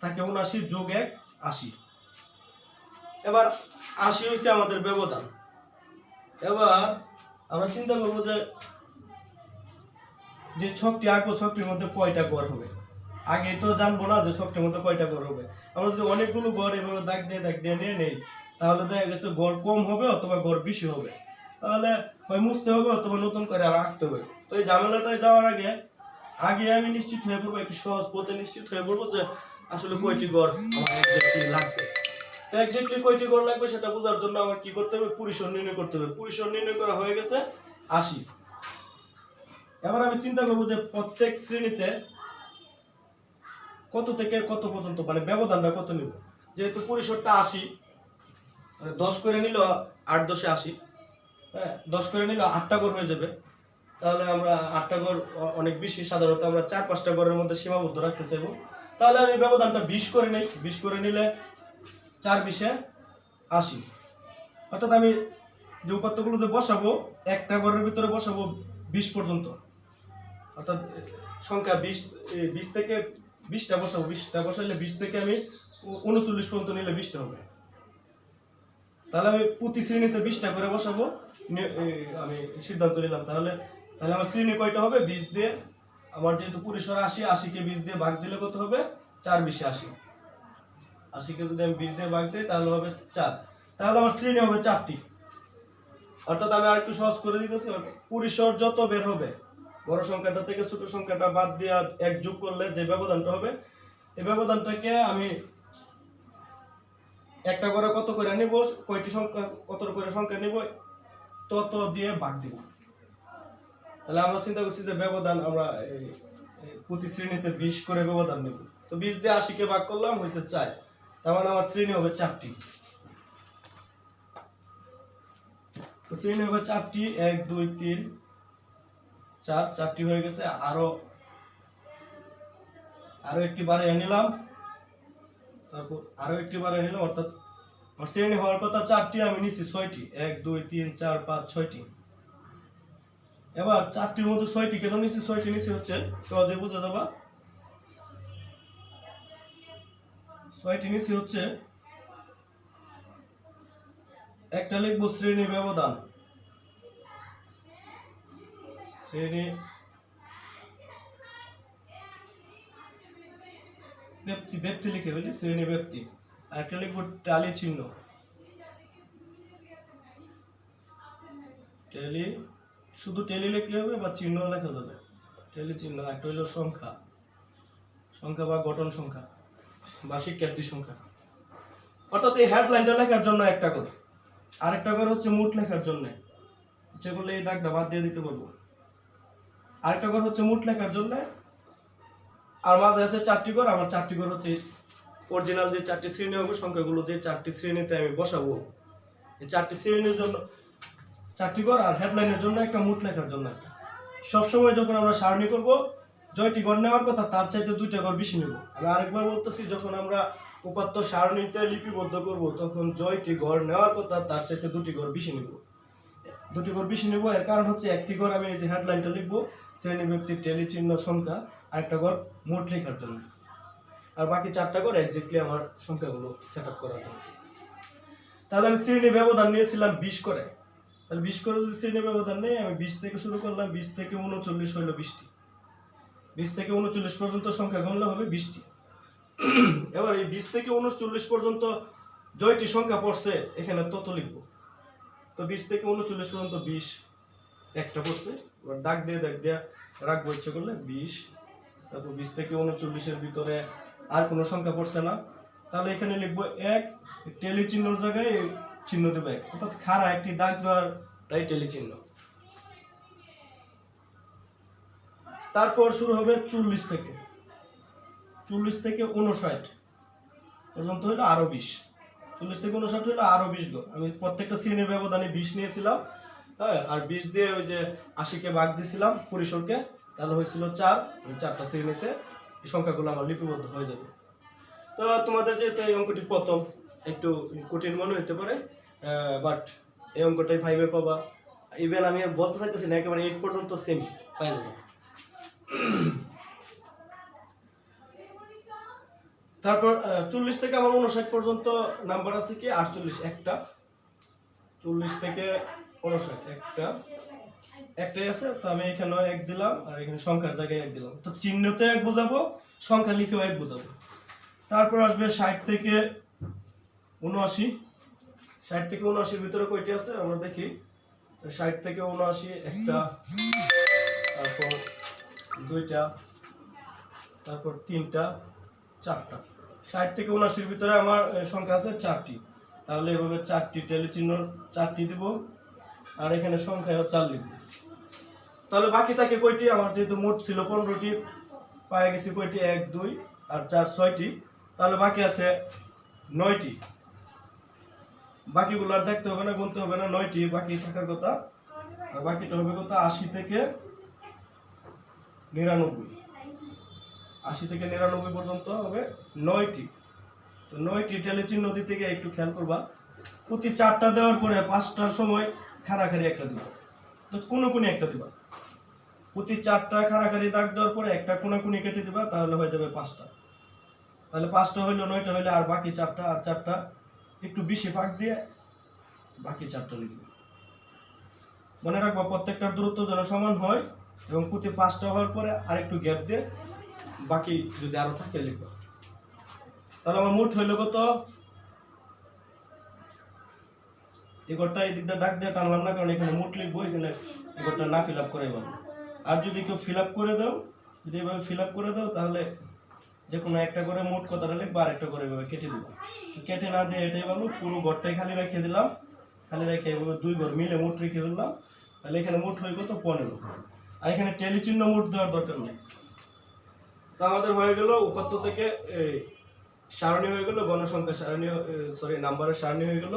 থাকে 79 যোগ 1 80। এবার 80 হচ্ছে আমাদের ব্যবধান। এবার আমরা চিন্তা করবো যে ছকটি আঁকবো, ছকটির মধ্যে কয়টা গড় হবে। আগে তো জানবো না যে ছকটির মধ্যে কয়টা গড় হবে। আমরা যদি অনেকগুলো গড় এভাবে দাগ দিয়ে নিয়ে নেই তাহলে দেখা গেছে গড় কম হবে অথবা গড় বেশি হবে। তাহলে হয় মুছতে হবে অথবা নতুন করে আর আঁকতে হবে। তো এই ঝামেলাটায় যাওয়ার আগে আমি নিশ্চিত হয়ে পড়বো, একটু সহজ পথে নিশ্চিত হয়ে পড়বো যে আসলে কয়টি গড় আমার এক্স্যাক্টলি লাগবে। তো এক্স্যাক্টলি কয়টি গড় লাগবে সেটা বোঝার জন্য আমার কি করতে হবে, পরিসর নির্ণয় করতে হবে। পরিসর নির্ণয় করা হয়ে গেছে 80। এবার আমি চিন্তা করবো যে প্রত্যেক শ্রেণীতে কত থেকে কত পর্যন্ত মানে ব্যবধানটা কত নিব। যেহেতু পরিসরটা 80, 10 করে নিল 8 10 80, হ্যাঁ 10 করে নিল 8টা গড় হয়ে যাবে। তাহলে আমরা 8টা গড় অনেক বেশি, সাধারণত আমরা 4-5টা গড়ের মধ্যে সীমাবদ্ধ রাখতে চাইবো। তাহলে আমি ব্যবধানটা 20 করে নেই। 20 করে নিলে 4 20 80। অর্থাৎ আমি যে উপাত্তগুলো যে বসাবো একটা গড়ের ভিতরে বসাবো 20 পর্যন্ত। অর্থাৎ সংখ্যা 20 থেকে 20টা বসাবো। 20টা বসাইলে 20 থেকে আমি 39 পর্যন্ত নিলে 20টা হবে। তাহলে আমি প্রতি শ্রেণীতে 20টা করে বসাবো, আমি সিদ্ধান্ত নিলাম। তাহলে আমার শ্রেণী কয়টা হবে, 20 দিয়ে, আমার যেহেতু পরিসর 80, 80কে 20 দিয়ে ভাগ দিলে কত হবে, 4 20 80। 80কে যদি আমি 20 দিয়ে ভাগ দিই তাহলে হবে 4। তাহলে আমার শ্রেণী হবে 4টি। অর্থাৎ আমি আরেকটু সহজ করে দিতেছি, পরিসর যত বের হবে বড় সংখ্যাটা থেকে ছোট সংখ্যাটা বাদ দিয়ে 1 যোগ করলে যে ব্যবধানটা হবে, এই ব্যবধানটাকে আমি একটা করে কত করে নিব, কয়টি সংখ্যা কত করে সংখ্যা নিব তত দিয়ে ভাগ দিব। তাহলে আমরা চিন্তা করছি যে ব্যবধান আমরা প্রতি শ্রেণীতে 20 করে ব্যবধান নেব। তো 20 দিয়ে 80কে ভাগ করলাম, হয়েছে 4। তার মানে আমার শ্রেণী হবে 4টি। তো শ্রেণী হবে 4টি, 1 2 3 4, 4টি হয়ে গেছে। আরো একটি বাড়িয়ে নিলাম, তারপর আরো একটি বাড়িয়ে নিলাম। অর্থাৎ আমার শ্রেণী হওয়ার কথা 4টি, আমি নিচ্ছি 6টি। 1 2 3 4 5 6টি। এবার 4টির মধ্যে 6টি কেন নিচ্ছি, 6টি নিচ্ছি হচ্ছে সহজে বুঝে যাবা। 6টি নিচ্ছি হচ্ছে, একটা লিখবো শ্রেণী ব্যবধান, শ্রেণী ব্যক্তি লিখে ফেলি, শ্রেণী ব্যক্তি। আর একটা লিখবো টালি চিহ্ন, টেলি, শুধু টেলি লিখলে হবে বা চিহ্ন লেখা যাবে, টেলি চিহ্ন। একটা হইলো সংখ্যা বা গঠন সংখ্যা বা শিক্ষার্থী সংখ্যা। অর্থাৎ এই হেডলাইনটা লেখার জন্য একটা করে, আরেকটা করে হচ্ছে মোট লেখার জন্য, ইচ্ছে করলে এই দাগটা বাদ দিয়ে দিতে পারবো। আরেকটা করে হচ্ছে মোট লেখার জন্য, আর মাঝে আছে 4টি ঘর। আমার 4টি ঘর হচ্ছে অরিজিনাল যে 4টি শ্রেণী হবে, সংখ্যাগুলো যে 4টি শ্রেণীতে আমি বসাবো, এই 4টি শ্রেণীর জন্য 4টি ঘর, আর হেডলাইনের জন্য একটা মোট লেখার জন্য একটা। সবসময় যখন আমরা সারণী করব, জয়টি ঘর নেওয়ার কথা তার চাইতে 2টা ঘর বেশি নেব। আমি আরেকবার বলতেছি, যখন আমরা উপাত্ত সারণীতে লিপিবদ্ধ করব তখন জয়টি ঘর নেওয়ার কথা তার চাইতে 2টি ঘর বেশি নেব। 2টি ঘর বেশি নেব, এর কারণ হচ্ছে একটি ঘর আমি এই যে হেডলাইনটা লিখবো শ্রেণী ব্যক্তির টেলি চিহ্ন সংখ্যা, আরেকটা ঘর মোট লেখার জন্য, আর বাকি 4টা ঘর এক্স্যাক্টলি আমার সংখ্যাগুলো সেট আপ করার জন্য। তাহলে আমি শ্রেণী ব্যবধান নিয়েছিলাম 20 করে। তাহলে 20 করে যদি শ্রেণী ব্যবধান নেই, আমি 20 থেকে শুরু করলাম, 20 থেকে 39 হইলো 20টি। 20 থেকে 39 পর্যন্ত সংখ্যা গণলে হবে 20টি। এবার এই 20 থেকে 39 পর্যন্ত জয়টি সংখ্যা পড়ছে এখানে তত লিখবো। তো 20 থেকে 39 পর্যন্ত 20 একটা পড়ছে, এবার দাগ দিয়ে রাখবো ইচ্ছে করলে 20 তারপর 20 থেকে 39-এর ভিতরে আর কোনো সংখ্যা পড়ছে না, তাহলে এখানে লিখবো 1, টেলি চিহ্নর জায়গায় চিহ্ন দেবো 1, অর্থাৎ খাড়া একটি দাগ দেওয়ার তাই টেলি চিহ্ন। তারপর শুরু হবে 40 থেকে 59 পর্যন্ত হলো আরো 20, 40 থেকে 59 হলো আরো 20 ঘর। আমি প্রত্যেকটা শ্রেণীর ব্যবধানে 20 নিয়েছিলাম, হ্যাঁ, আর 20 দিয়ে ওই যে 80-কে ভাগ দিয়েছিলাম পরিসরকে, তাহলে হয়েছিল 4, 4টা শ্রেণীতে এই সংখ্যাগুলো আমার লিপিবদ্ধ হয়ে যাবে। তো তোমাদের যেহেতু এই অঙ্কটি প্রথম, একটু কঠিন মনে হতে পারে, বাট এই অঙ্কটাই 5-এ পাবা। ইভেন আমি আর বলতে চাইতেছি না, একেবারে 8 পর্যন্ত সেম পাই যাবে। তারপর 40 থেকে আমার 59 পর্যন্ত নাম্বার আছে কি 48, একটা 40 থেকে 59 একটাই আছে, তো আমি এখানে 1 দিলাম আর এখানে সংখ্যার জায়গায় 1 দিলাম, তো চিহ্নতে 1 বোঝাবো, সংখ্যা লিখেও 1 বোঝাবো। তারপর আসবে 60 থেকে 79, 60 থেকে 79-এর ভিতরে কয়টি আছে আমরা দেখি। 60 থেকে 79 একটা, তারপর 2টা, তারপর 3টা, 4টা। 60 থেকে 79-এর ভিতরে আমার সংখ্যা আছে 4টি, তাহলে এভাবে 4টি টেলি চিহ্ন 4টি দিব, আর এখানে সংখ্যাও 4 লিখব। তাহলে বাকি থাকে কয়টি, আমার যেহেতু মোট ছিল 15টি, পায়ে গেছি কয়টি, 1, 2 আর 4, 6টি, তাহলে বাকি আছে 9টি। বাকিগুলো আর দেখতে হবে না, গুনতে হবে না, 9টি বাকি থাকার কথা। আর বাকিটা হবে কত, 80 থেকে 99, 80 থেকে 99 পর্যন্ত হবে 9টি। তো 9টি টেলি চিহ্ন দিতে গিয়ে একটু খেয়াল করবা, প্রতি 4টা দেওয়ার পরে 5টার সময় খাড়াখাড়ি একটা দিবা, তো কোনি একটা দিবা। প্রতি 4টা খাড়াখাড়ি দাগ দেওয়ার পরে একটা কোনি কেটে দিবা, তাহলে হয়ে যাবে 5টা। তাহলে 5টা হইলো, 9টা হইলে আর বাকি 4টা, আর 4টা একটু বেশি ফাঁক দিয়ে বাকি 4টা লিখবে। মনে রাখবা প্রত্যেকটার দূরত্ব যেন সমান হয়, এবং প্রতি 5টা হওয়ার পরে আর একটু গ্যাপ দিয়ে বাকি যদি আরো থাকে লিখবা। তাহলে আমার মোট হইলো কত, এগোটা এই দিক দিয়ে ডাক দিয়ে টানলাম না, কারণ এখানে মোট লিখবো, এখানে এগোটা না ফিল আপ করে পারবো। আর যদি কেউ ফিল আপ করে দাও, যদি এভাবে ফিল আপ করে দাও, তাহলে যে কোনো একটা করে মোট কথাটা লিখবো, আর একটা করে এভাবে কেটে দেবো। কেটে না দিয়ে এটাই ভালো, পুরো ঘরটাই খালি রেখে দিলাম, খালি রেখে এভাবে 2 ঘর মিলে মোট রেখে ফেললাম, তাহলে এখানে মোট হয়ে কত, 15। আর এখানে টেলি চিহ্ন মোট দেওয়ার দরকার নেই। তো আমাদের হয়ে গেল উপাত্ত থেকে সারণী হয়ে গেল, গণসংখ্যা সারণী, নাম্বারের সারণী হয়ে গেল।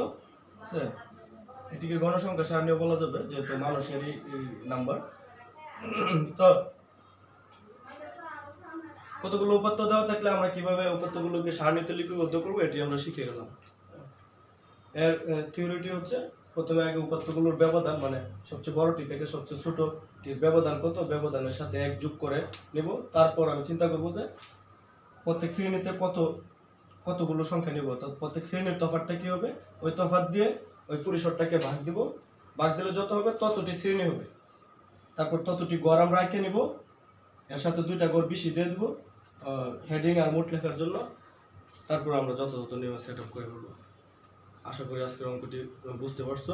স্যার এটিকে গণসংখ্যা সারণীও বলা যাবে, যেহেতু মানুষেরই নাম্বার। তো কতগুলো উপাত্ত দেওয়া থাকলে আমরা কিভাবে উপাত্তগুলোকে সারণীতে লিপিবদ্ধ করবো, এটি আমরা শিখে গেলাম। এর থিওরিটি হচ্ছে, প্রথমে আগে উপাত্তগুলোর ব্যবধান, মানে সবচেয়ে বড়টি থেকে সবচেয়ে ছোটটির ব্যবধান কত, ব্যবধানের সাথে 1 যোগ করে নেব। তারপর আমি চিন্তা করবো যে প্রত্যেক শ্রেণীতে কতগুলো সংখ্যা নেব, অর্থাৎ প্রত্যেক শ্রেণীর তফাৎটা কি হবে, ওই তফাৎ দিয়ে ওই পরিসরটাকে ভাগ দিব, ভাগ দিলে যত হবে ততটি শ্রেণী হবে। তারপর ততটি গড় আমরা এঁকে নিব, এর সাথে 2টা গড় বেশি দিয়ে দেবো হেডিং আর মোট লেখার জন্য। তারপর আমরা যথাযথ নিয়মে সেট আপ করে ফেলবো। আশা করি আজকের অঙ্কটি বুঝতে পারছো।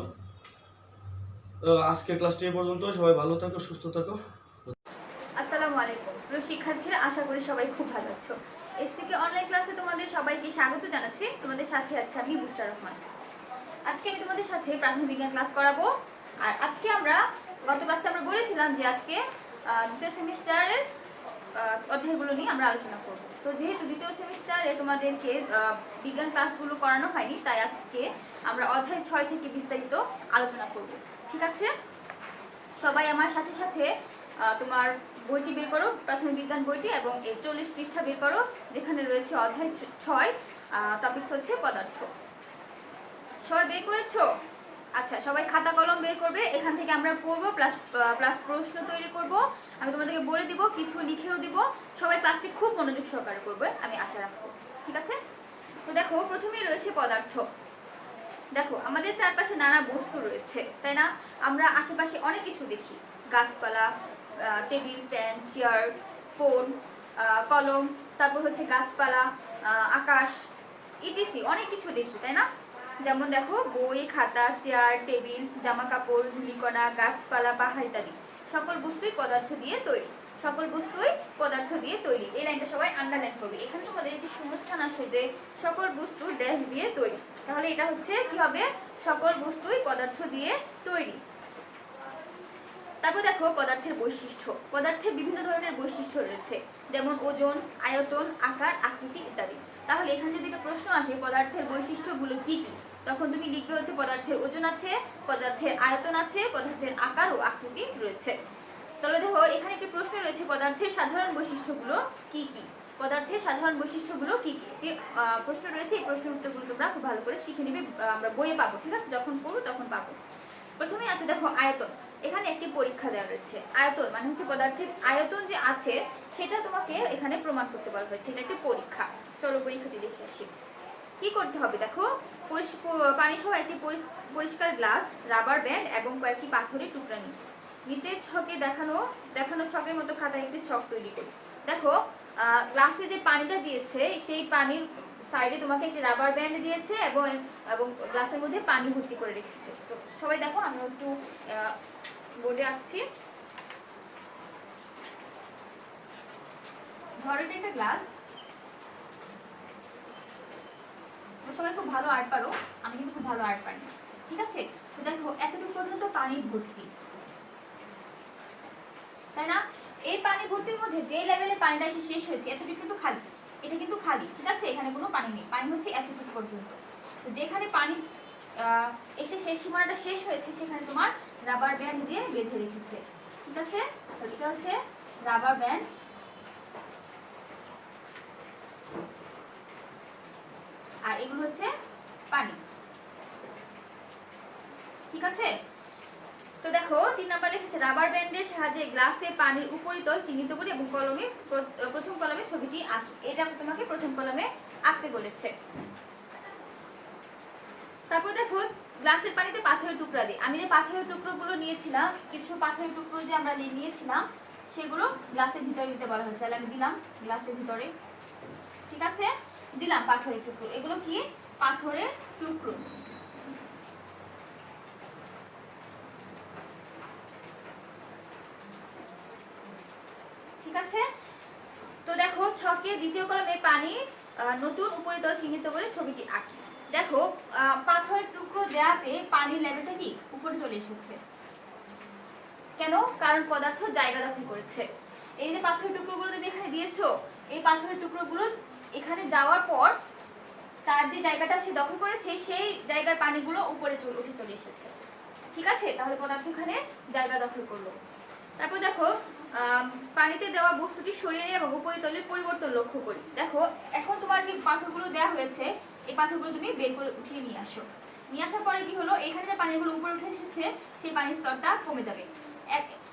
আজকের ক্লাসটি এই পর্যন্ত, সবাই ভালো থাকো, সুস্থ থাকো। আসসালামু আলাইকুম প্রিয় শিক্ষার্থীরা, আশা করি সবাই খুব ভালো আছো। এসসিকে অনলাইন ক্লাসে তোমাদের সবাইকে স্বাগত জানাচ্ছি। তোমাদের সাথে আছে আমি বুশরা রহমান। আজকে আমি তোমাদের সাথে প্রাথমিক বিজ্ঞান ক্লাস করাবো। আর আজকে আমরা গত ক্লাসে আমরা বলেছিলাম যে আজকে দ্বিতীয় সেমিস্টারের অধ্যায়গুলো নিয়ে আমরা আলোচনা করব। তো যেহেতু দ্বিতীয় সেমিস্টারে তোমাদেরকে বিজ্ঞান ক্লাসগুলো করানো হয়নি, তাই আজকে আমরা অধ্যায় 6 থেকে বিস্তারিত আলোচনা করব। ঠিক আছে, সবাই আমার সাথে সাথে তোমার বইটি বের করো, প্রাথমিক বিজ্ঞান বইটি, এবং 40 পৃষ্ঠা বের করো, যেখানে রয়েছে অধ্যায় 6, টপিকস হচ্ছে পদার্থ। সবাই বের করেছো? আচ্ছা, সবাই খাতা কলম বের করবে, এখান থেকে আমরা পড়বো, প্লাস প্রশ্ন তৈরি করব। আমি তোমাদেরকে বলে দিব, কিছু লিখেও দিব। সবাই ক্লাসটি খুব মনোযোগ সহকারে করবে, আমি আশা রাখবো। ঠিক আছে, তো দেখো প্রথমেই রয়েছে পদার্থ। দেখো আমাদের চারপাশে নানা বস্তু রয়েছে, তাই না? আমরা আশেপাশে অনেক কিছু দেখি, গাছপালা, টেবিল, ফ্যান, চেয়ার, ফোন, কলম, তারপর হচ্ছে গাছপালা, আকাশ, ইটিসি অনেক কিছু দেখি, তাই না? যেমন দেখো বই, খাতা, চেয়ার, টেবিল, জামা কাপড়, ধূলিকণা, গাছপালা, পাহাড় ইত্যাদি সকল বস্তুই পদার্থ দিয়ে তৈরি। সকল বস্তুই পদার্থ দিয়ে তৈরি। এই লাইনটা সবাই আন্ডারলাইন করবে। এখানে তোমাদের একটি শূন্যস্থান আসে যে সকল বস্তু ড্যাশ দিয়ে তৈরি, তাহলে এটা হচ্ছে কি হবে, সকল বস্তুই পদার্থ দিয়ে তৈরি। তারপর দেখো পদার্থের বৈশিষ্ট্য। পদার্থের বিভিন্ন ধরনের বৈশিষ্ট্য রয়েছে, যেমন ওজন, আয়তন, আকার, আকৃতি ইত্যাদি। তাহলে এখানে যদি একটা প্রশ্ন আসে পদার্থের বৈশিষ্ট্যগুলো কি কি, তখন তুমি লিখবে হচ্ছে পদার্থের ওজন আছে, পদার্থের আয়তন আছে, পদার্থের আকার ও আকৃতি রয়েছে। তাহলে দেখো এখানে একটি প্রশ্ন রয়েছে পদার্থের সাধারণ বৈশিষ্ট্যগুলো কি কি। পদার্থের সাধারণ বৈশিষ্ট্যগুলো কি কি একটি প্রশ্ন রয়েছে। এই প্রশ্নের উত্তরগুলো তোমরা খুব ভালো করে শিখে নিবে, আমরা বইয়ে পাবো, ঠিক আছে, যখন পড়ো তখন পাবো। প্রথমে আছে দেখো আয়তন। এখানে একটি পরীক্ষা দেওয়া রয়েছে। আয়তন মানে হচ্ছে পদার্থের আয়তন যে আছে সেটা তোমাকে এখানে প্রমাণ করতে বলা হয়েছে, এটা একটি পরীক্ষা। চলো পরীক্ষাটি দেখে আসি। কি করতে হবে দেখো, পানি সহ একটি পরিষ্কার গ্লাস, রাবার ব্যান্ড এবং কয়েকটি পাথরের টুকরা নিই। নিচের ছকে দেখানো ছকের মতো খাতায় একটি ছক তৈরি করি। দেখো গ্লাসে যে পানিটা দিয়েছে সেই পানির সাইডে তোমাকে একটি রাবার ব্যান্ড দিয়েছে এবং এবং গ্লাসের মধ্যে পানি ভর্তি করে রেখেছে। তো সবাই দেখো, আমি একটু বোর্ডে আঁকছি। ধরো এটা একটা গ্লাস, সবাই খুব ভালো আর্ট পারো, আমি কিন্তু খুব ভালো আর্ট পারি, ঠিক আছে। তো দেখো এতটুকু পর্যন্ত পানি ভর্তি, তাই না? এই পানি ভর্তির মধ্যে যে লেভেলে পানিটা এসে শেষ হয়েছে এতটুকু কিন্তু খালি, এটা কিন্তু খালি, ঠিক আছে, এখানে কোনো পানি নেই, পানি হচ্ছে এতটুকু পর্যন্ত। তো যেখানে পানি এসে শেষ সীমানাটা শেষ হয়েছে সেখানে তোমার রাবার ব্যান্ড দিয়ে বেঁধে রেখেছে, ঠিক আছে। তো এটা হচ্ছে রাবার ব্যান্ড, আর এগুলো হচ্ছে পানি, ঠিক আছে। তো দেখো 3 নাম্বার লিখেছে রাবার ব্যান্ডের সাহায্যে গ্লাসে পানির উপরিতল চিহ্নিত করি এবং প্রথম কলমে ছবিটি আঁকি। এটা তোমাকে প্রথম কলমে আঁকতে বলেছে। তারপর দেখো গ্লাসের পানিতে পাথরের টুকরা দিই। আমি যে পাথরের টুকরোগুলো নিয়েছিলাম, কিছু পাথরের টুকরো যে আমরা নিয়েছিলাম সেগুলো গ্লাসের ভিতরে দিতে বলা হয়েছে, তাহলে আমি দিলাম গ্লাসের ভিতরে, ঠিক আছে, দিলাম পাথরের টুকরো। এগুলো কি পাথরের টুকরো, ঠিক আছে। তো দেখো ছকে দ্বিতীয় কলমে পানি নতুন উপরিতল চিহ্নিত করে ছবিটি আঁকি। দেখো পাথরের টুকরো দেওয়াতে পানির লেভেলটা কি উপরে চলে এসেছে, কেন? কারণ পদার্থ জায়গা দখল করেছে। এই যে পাথরের টুকরোগুলো তুমি এখানে দিয়েছো, এই পাথরের টুকরোগুলো এখানে যাওয়ার পর তার যে জায়গাটা সে দখল করেছে সেই জায়গার পানিগুলো উপরে উঠে চলে এসেছে, ঠিক আছে। তাহলে পদার্থ এখানে জায়গা দখল করলো। তারপর দেখো পানিতে দেওয়া বস্তুটি সরিয়ে এবং উপরিতলের পরিবর্তন লক্ষ্য করি। দেখো এখন তোমার যে পাথরগুলো দেওয়া হয়েছে এই পাথরগুলো তুমি বের করে উঠিয়ে নিয়ে আসো। নিয়ে আসার পরে কি হলো, এখানে যে পানিগুলো উপরে উঠে এসেছে সেই পানির স্তরটা কমে যাবে।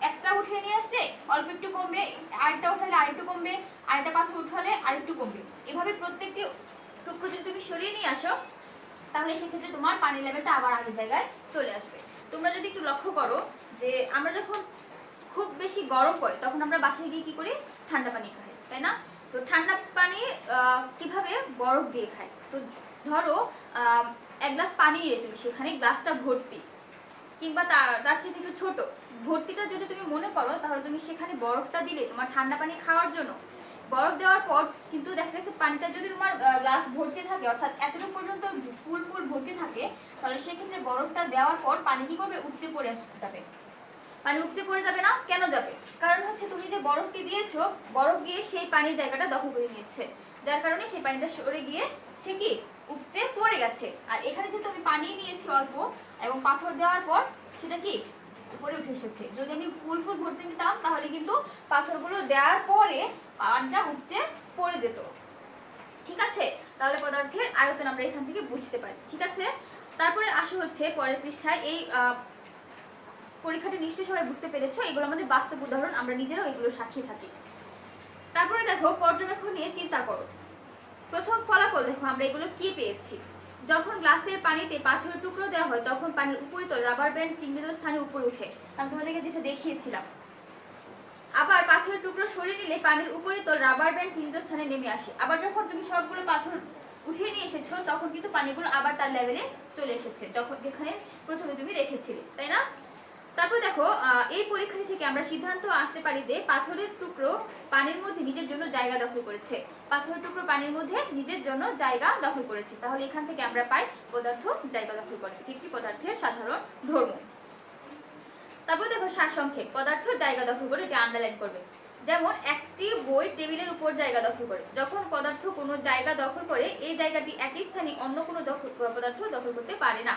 একটা উঠিয়ে নিয়ে আসলে অল্প একটু কমবে, আরেকটা উঠালে আরেকটু কমবে, আরেকটা পাথর উঠালে আরেকটু কমবে। এভাবে প্রত্যেকটি টুকরো যদি তুমি সরিয়ে নিয়ে আসো তাহলে সেক্ষেত্রে তোমার পানির লেভেলটা আবার আগের জায়গায় চলে আসবে। তোমরা যদি একটু লক্ষ্য করো যে আমরা যখন খুব বেশি গরম পড়ে তখন আমরা বাসায় গিয়ে কি করি, ঠান্ডা পানি খাই, তাই না? তো ঠান্ডা পানি কিভাবে, বরফ দিয়ে খাই। তো ধরো এক গ্লাস পানি নিয়ে তুমি সেখানে গ্লাসটা ভর্তি কিংবা তার চেয়ে একটু ছোট ভর্তিটা যদি তুমি মনে করো, তাহলে তুমি সেখানে বরফটা দিলে তোমার ঠান্ডা পানি খাওয়ার জন্য। বরফ দেওয়ার পর কিন্তু দেখা গেছে পানিটা যদি তোমার গ্লাস ভর্তি থাকে, অর্থাৎ এতটুকু পর্যন্ত ফুল ভর্তি থাকে, তাহলে সেক্ষেত্রে বরফটা দেওয়ার পর পানি কি করবে, উপচে পড়ে যাবে। পানি উপচে পড়ে যাবে না, কেন যাবে? কারণ হচ্ছে তুমি যে বরফটি দিয়েছো, বরফ গিয়ে সেই পানির জায়গাটা দখল করে নিয়েছে, যার কারণে সেই পানিটা সরে গিয়ে সে কি উপচে পড়ে গেছে। আর এখানে যেহেতু আমি পানি নিয়েছি অল্প এবং পাথর দেওয়ার পর সেটা কি উপরে উঠে এসেছে। যদি আমি ফুল ভর্তি নিতাম তাহলে কিন্তু পাথরগুলো দেওয়ার পরে পানিটা উপচে পড়ে যেত, ঠিক আছে। তাহলে পদার্থের আয়তন আমরা এখান থেকে বুঝতে পারি, ঠিক আছে। তারপরে আসা হচ্ছে পরের পৃষ্ঠায়। এই পরীক্ষাটি নিশ্চয়ই সবাই বুঝতে পেরেছো, এগুলো আমাদের বাস্তব উদাহরণ, আমরা নিজেরাও এগুলো সাক্ষী থাকি। তারপরে দেখো পর্যবেক্ষণ নিয়ে চিন্তা করো। প্রথম ফলাফল দেখো আমরা এগুলো কি পেয়েছি। যখন গ্লাসের পানিতে পাথরের টুকরো দেওয়া হয় তখন পানির উপরিতল রাবার ব্যান্ড চিহ্নিত স্থানে উপরে উঠে, আমি তোমাদেরকে যেটা দেখিয়েছিলাম। আবার পাথরের টুকরো সরিয়ে নিলে পানির উপরিতল রাবার ব্যান্ড চিহ্নিত স্থানে নেমে আসে। আবার যখন তুমি সবগুলো পাথর উঠিয়ে নিয়ে এসেছো তখন কিন্তু পানিগুলো আবার তার লেভেলে চলে এসেছে, যেখানে প্রথমে তুমি রেখেছিলে, তাই না? তারপর দেখো এই পরীক্ষাটি থেকে আমরা সিদ্ধান্ত আসতে পারি যে পাথরের টুকরো পানির মধ্যে নিজের জন্য জায়গা দখল করেছে। পাথরের টুকরো পানির মধ্যে নিজের জন্য জায়গা দখল করেছে। তাহলে এখান থেকে আমরা পাই পদার্থ জায়গা দখল করে, এটি একটি পদার্থের সাধারণ ধর্ম। তারপর দেখো সারসংক্ষেপ, পদার্থ জায়গা দখল করে, এটা আন্ডারলাইন করবে। যেমন একটি বই টেবিলের উপর জায়গা দখল করে। যখন পদার্থ কোনো জায়গা দখল করে, এই জায়গাটি একই স্থানে অন্য কোনো পদার্থ দখল করতে পারে না।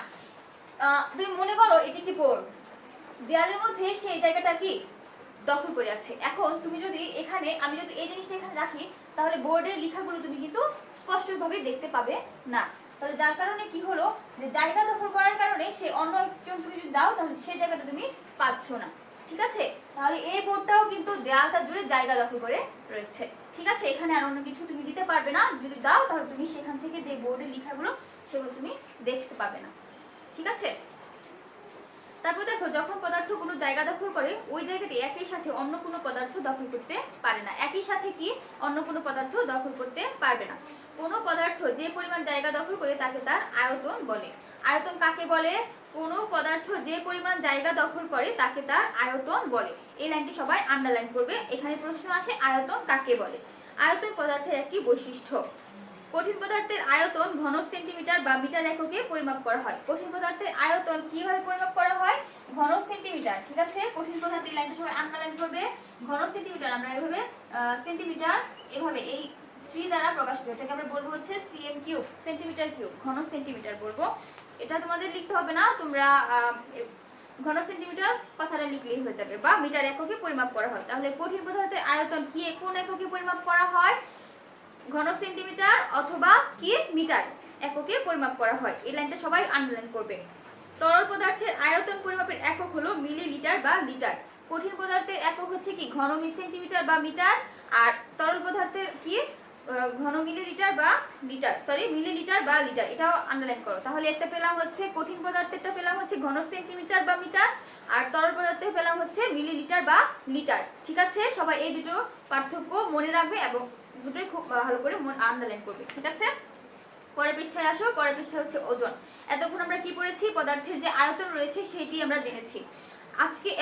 তুমি মনে করো এটি একটি বোর্ড, দেয়ালের মধ্যে সেই জায়গাটা কি দখল করে আছে। এখন তুমি যদি এখানে, আমি যদি এই জিনিসটা এখানে রাখি, তাহলে বোর্ডের লেখাগুলো তুমি কিন্তু স্পষ্টভাবে দেখতে পাবে না। তাহলে যার কারণে কি হলো, যে জায়গা দখল করার কারণে সে অন্য একজন তুমি যদি দাও, তাহলে সেই জায়গাটা তুমি পাচ্ছ না। ঠিক আছে, তাহলে এই বোর্ডটাও কিন্তু দেয়ালটা জুড়ে জায়গা দখল করে রয়েছে। ঠিক আছে, এখানে আর অন্য কিছু তুমি দিতে পারবে না। যদি দাও তাহলে তুমি সেখান থেকে যে বোর্ডের লেখাগুলো সেগুলো তুমি দেখতে পাবে না। ঠিক আছে, তারপর দেখো যখন পদার্থ কোনো জায়গা দখল করে, ওই জায়গাটি একই সাথে অন্য কোনো পদার্থ দখল করতে পারে না। একই সাথে কি অন্য কোনো পদার্থ দখল করতে পারবে না। কোনো পদার্থ যে পরিমাণ জায়গা দখল করে তাকে তার আয়তন বলে। আয়তন কাকে বলে? কোনো পদার্থ যে পরিমাণ জায়গা দখল করে তাকে তার আয়তন বলে। এই লাইনটি সবাই আন্ডারলাইন করবে। এখানে প্রশ্ন আসে আয়তন কাকে বলে। আয়তন পদার্থের একটি বৈশিষ্ট্য। কঠিন পদার্থের আয়তন ঘন সেন্টিমিটার বা মিটার এককে পরিমাপ করা হয়। কঠিন পদার্থের আয়তন কিভাবে পরিমাপ করা হয়? ঘন সেন্টিমিটার। ঠিক আছে, কঠিন পদার্থের লাইনটা সবাই আন্ডারলাইন করবে। ঘন সেন্টিমিটার আমরা এভাবে সেন্টিমিটার এভাবে এই 3 দ্বারা প্রকাশ করি। এটাকে আমরা বলবো হচ্ছে সিএম কিউব, সেন্টিমিটার কিউব, ঘন সেন্টিমিটার বলবো। এটা তোমাদের লিখতে হবে না, তোমরা ঘন সেন্টিমিটার কথাটা লিখলেই হয়ে যাবে। বা মিটার এককে পরিমাপ করা হয়। তাহলে কঠিন পদার্থের আয়তন কি কোন এককে পরিমাপ করা হয়? ঘন সেন্টিমিটার অথবা কি মিটার এককে পরিমাপ করা হয়। এই লাইনটা সবাই আন্ডারলাইন করবে। তরল পদার্থের আয়তন পরিমাপের একক হলো মিলিলিটার বা লিটার। কঠিন পদার্থের একক হচ্ছে কি ঘন সেন্টিমিটার বা মিটার, আর তরল পদার্থের কি ঘন মিলিলিটার বা লিটার, মিলিলিটার বা লিটার। এটাও আন্ডারলাইন করো। তাহলে একটা পেলাম হচ্ছে কঠিন পদার্থেরটা পেলাম হচ্ছে ঘন সেন্টিমিটার বা মিটার, আর তরল পদার্থের পেলাম হচ্ছে মিলিলিটার বা লিটার। ঠিক আছে, সবাই এই দুটো পার্থক্য মনে রাখবে এবং দুটোই খুব ভালো করে আন্ডারলাইন করবে। ঠিক আছে, পরের পৃষ্ঠায় আসো। পরের পৃষ্ঠায় হচ্ছে ওজন। এতক্ষণ আমরা কি পড়েছি? পদার্থের যে আয়তন রয়েছে সেটি আমরা জেনেছি।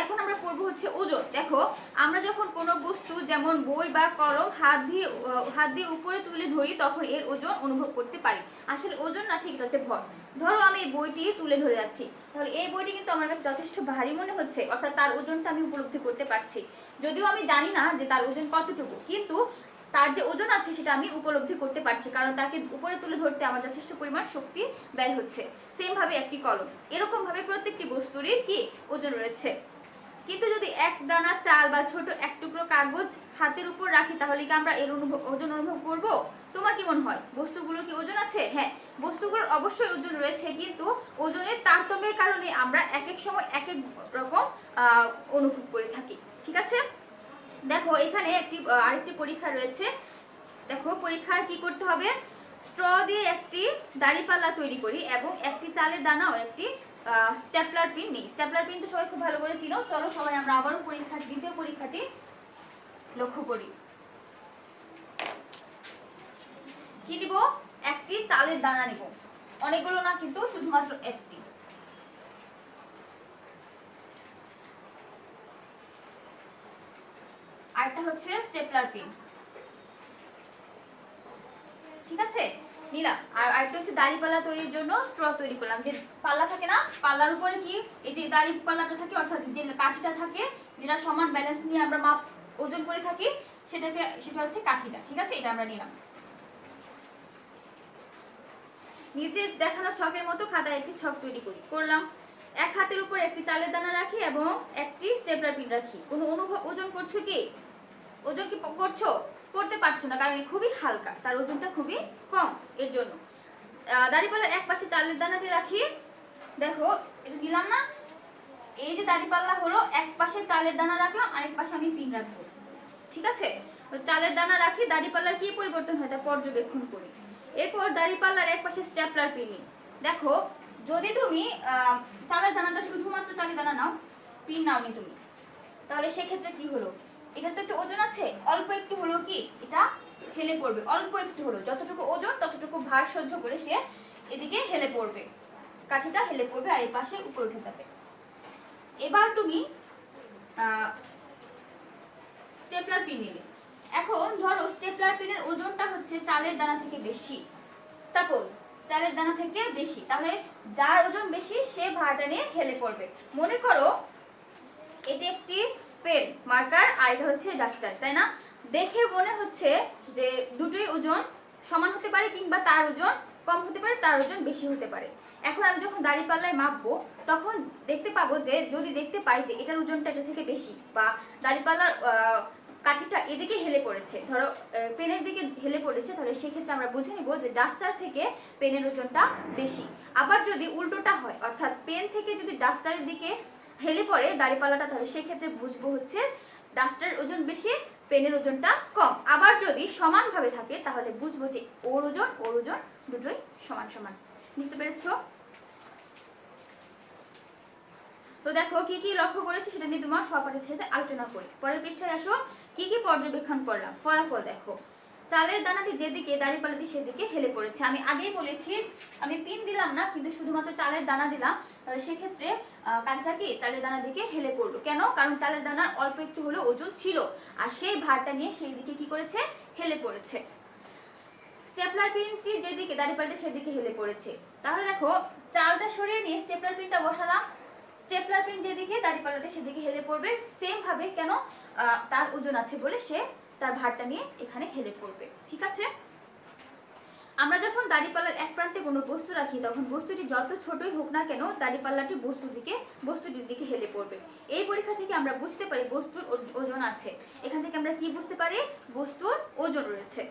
এখন আমরা পড়বো হচ্ছে ওজন। দেখো, আমরা যখন কোনো বস্তু যেমন বই বা কলম হাত দিয়ে উপরে তুলে ধরি, তখন এর ওজন অনুভব করতে পারি। আসলে ওজন না, ঠিক এটা হচ্ছে ভর। ধরো আমি এই বইটি তুলে ধরে আছি, তাহলে এই বইটি কিন্তু আমার কাছে যথেষ্ট ভারী মনে হচ্ছে, অর্থাৎ তার ওজনটা আমি উপলব্ধি করতে পারছি। যদিও আমি জানি না যে তার ওজন কতটুকু, কিন্তু তার যে ওজন আছে সেটা আমি উপলব্ধি করতে পারছি, কারণ তাকে উপরে তুলে ধরতে আমার যথেষ্ট পরিমাণ শক্তি ব্যয় হচ্ছে। সেম ভাবে একটি কলম, এরকম ভাবে প্রত্যেকটি বস্তুরই কি ওজন রয়েছে। কিন্তু যদি এক দানা চাল বা ছোট এক টুকরো কাগজ হাতের উপর রাখি, তাহলে কি আমরা এর ওজন অনুভব করব? তোমার কি মনে হয় বস্তুগুলোর কি ওজন আছে? হ্যাঁ, বস্তুগুলোর অবশ্যই ওজন রয়েছে, কিন্তু ওজনের তারতম্যের কারণে আমরা এক এক সময় এক এক রকম অনুভব করে থাকি। ঠিক আছে, দেখো এখানে আরেকটি পরীক্ষা রয়েছে। দেখো পরীক্ষায় কি করতে হবে? স্ট্র দিয়ে একটি দাঁড়িপাল্লা তৈরি করি এবং একটি চালের দানা ও একটি স্টেপলার পিন নিই। স্টেপলার পিন তো সবাই খুব ভালো করে চিনো। চলো সবাই আমরা আবারও দ্বিতীয় পরীক্ষাটি লক্ষ্য করি। কি নিব? একটি চালের দানা নিব, অনেকগুলো না কিন্তু শুধুমাত্র একটি। আরেকটা হচ্ছে স্টেপলার পিন। ঠিক আছে, নিলাম। আর আরেকটা হচ্ছে দাড়িপাল্লা তৈরির জন্য স্ট্র তৈরি করলাম। যে পাল্লা থাকে না, পাল্লার উপরে কি এই যে দাড়িপাল্লাটা থাকে, অর্থাৎ যে কাঠিটা থাকে, যেটা সমান ব্যালেন্স নিয়ে আমরা ওজন করে থাকি, সেটা হচ্ছে কাঠিটা। ঠিক আছে, এটা আমরা নিলাম। নিচে দেখানো ছকের মতো খাতায় একটি ছক তৈরি করলাম। এক হাতের উপর একটি চালের দানা রাখি এবং একটি স্টেপলার পিন রাখি। কোনো ওজন করছো কি? ওজন কি করছো? করতে পারছো না, কারণ খুবই হালকা, তার ওজনটা খুবই কম। এর জন্য দাড়িপাল্লার এক পাশে চালের দানাটি রাখি। দেখো এটা দিলাম না, এই যে দাড়িপাল্লা হলো, এক পাশে চালের দানা রাখলাম, আরেক পাশে আমি পিন রাখবো। ঠিক আছে, তো চালের দানা রাখি, দাড়িপাল্লার কি পরিবর্তন হয় তা পর্যবেক্ষণ করি। এরপর দাড়িপাল্লার এক পাশে স্টেপলার পিন নিই। দেখো, যদি তুমি চালের দানাটা শুধুমাত্র চালের দানা নাও, পিন নাওনি তুমি, তাহলে সেক্ষেত্রে কি হলো? এটা তো একটু ওজন আছে, অল্প একটু হলো কি এটা হেলে পড়বে। অল্প একটু হলো, যতটুকু ওজন ততটুকু ভার সহ্য করে সে এদিকে হেলে পড়বে, কাঠিটা হেলে পড়বে আর এই পাশে উপরে উঠে যাবে। এবার তুমি স্টেপলার পিন নিলে। এখন ধরো স্টেপলার পিনের ওজনটা হচ্ছে চালের দানা থেকে বেশি, সাপোজ চালের দানা থেকে বেশি, তাহলে যার ওজন বেশি সে ভাড়াটা নিয়ে হেলে পড়বে। মনে করো এটি একটি পেন মার্কার আর এটা হচ্ছে ডাস্টার, তাই না? দেখে মনে হচ্ছে যে দুটোই ওজন সমান হতে পারে, কিংবা তার ওজন কম হতে পারে, তার ওজন বেশি হতে পারে। এখন আমি যখন দাঁড়িপাল্লায় মাপবো তখন দেখতে পাবো যে, যদি দেখতে পাই যে এটার ওজনটা এটা থেকে বেশি, বা দাঁড়িপাল্লার কাঠিটা এদিকে হেলে পড়েছে, ধরো পেনের দিকে হেলে পড়েছে, তাহলে সেক্ষেত্রে আমরা বুঝে নিব যে ডাস্টার থেকে পেনের ওজনটা বেশি। আবার যদি উল্টোটা হয়, অর্থাৎ পেন থেকে যদি ডাস্টারের দিকে হেলে পড়ে দাঁড়িপাল্লাটা, তাহলে সেক্ষেত্রে বুঝবো হচ্ছে ডাস্টারের ওজন বেশি, পেনের ওজনটা কম। আবার যদি সমানভাবে থাকে তাহলে বুঝবো যে ওর ওজন দুটোই সমান সমান। বুঝতে পেরেছো? তো দেখো কি কি লক্ষ্য করেছি সেটা নিয়ে তোমার সহপাঠীদের সাথে আলোচনা করি। পরের পৃষ্ঠায় আসো, কি কি পর্যবেক্ষণ করলাম। ফলাফল দেখো, চালের দানাটি যেদিকে দাঁড়িপাল্লাটি সেদিকে হেলে পড়েছে। আমি আগেই বলেছি আমি পিন দিলাম না, কিন্তু শুধুমাত্র চালের দানা দিলাম, তাহলে সেক্ষেত্রে কাঠিটা কি চালের দানার দিকে হেলে পড়লো। কেন? কারণ চালের দানার অল্প একটু হলেও ওজন ছিল, আর সেই ভারটা নিয়ে সেই দিকে কি করেছে, হেলে পড়েছে। স্টেপলার পিনটি যেদিকে দাঁড়িপাল্লাটি সেদিকে হেলে পড়েছে। তাহলে দেখো চালটা সরিয়ে নিয়ে স্টেপলার পিনটা বসালাম, স্টেপলার পিন যেদিকে দাঁড়িপাল্লাটি সেদিকে হেলে পড়বে সেম ভাবে। কেন? তার ওজন আছে বলে সে তার ভারটা নিয়ে এখানে হেলে পড়বে। ঠিক আছে? আমরা যখন দাঁড়িপাল্লার এক প্রান্তে কোনো বস্তু রাখি তখন বস্তুটি যত ছোটই হোক না কেন দাঁড়িপাল্লাটি বস্তুটির দিকে হেলে পড়বে। এই পরীক্ষা থেকে আমরা বুঝতে পারি বস্তুর ওজন আছে। এখান থেকে আমরা কি বুঝতে পারি? বস্তুর ওজন রয়েছে।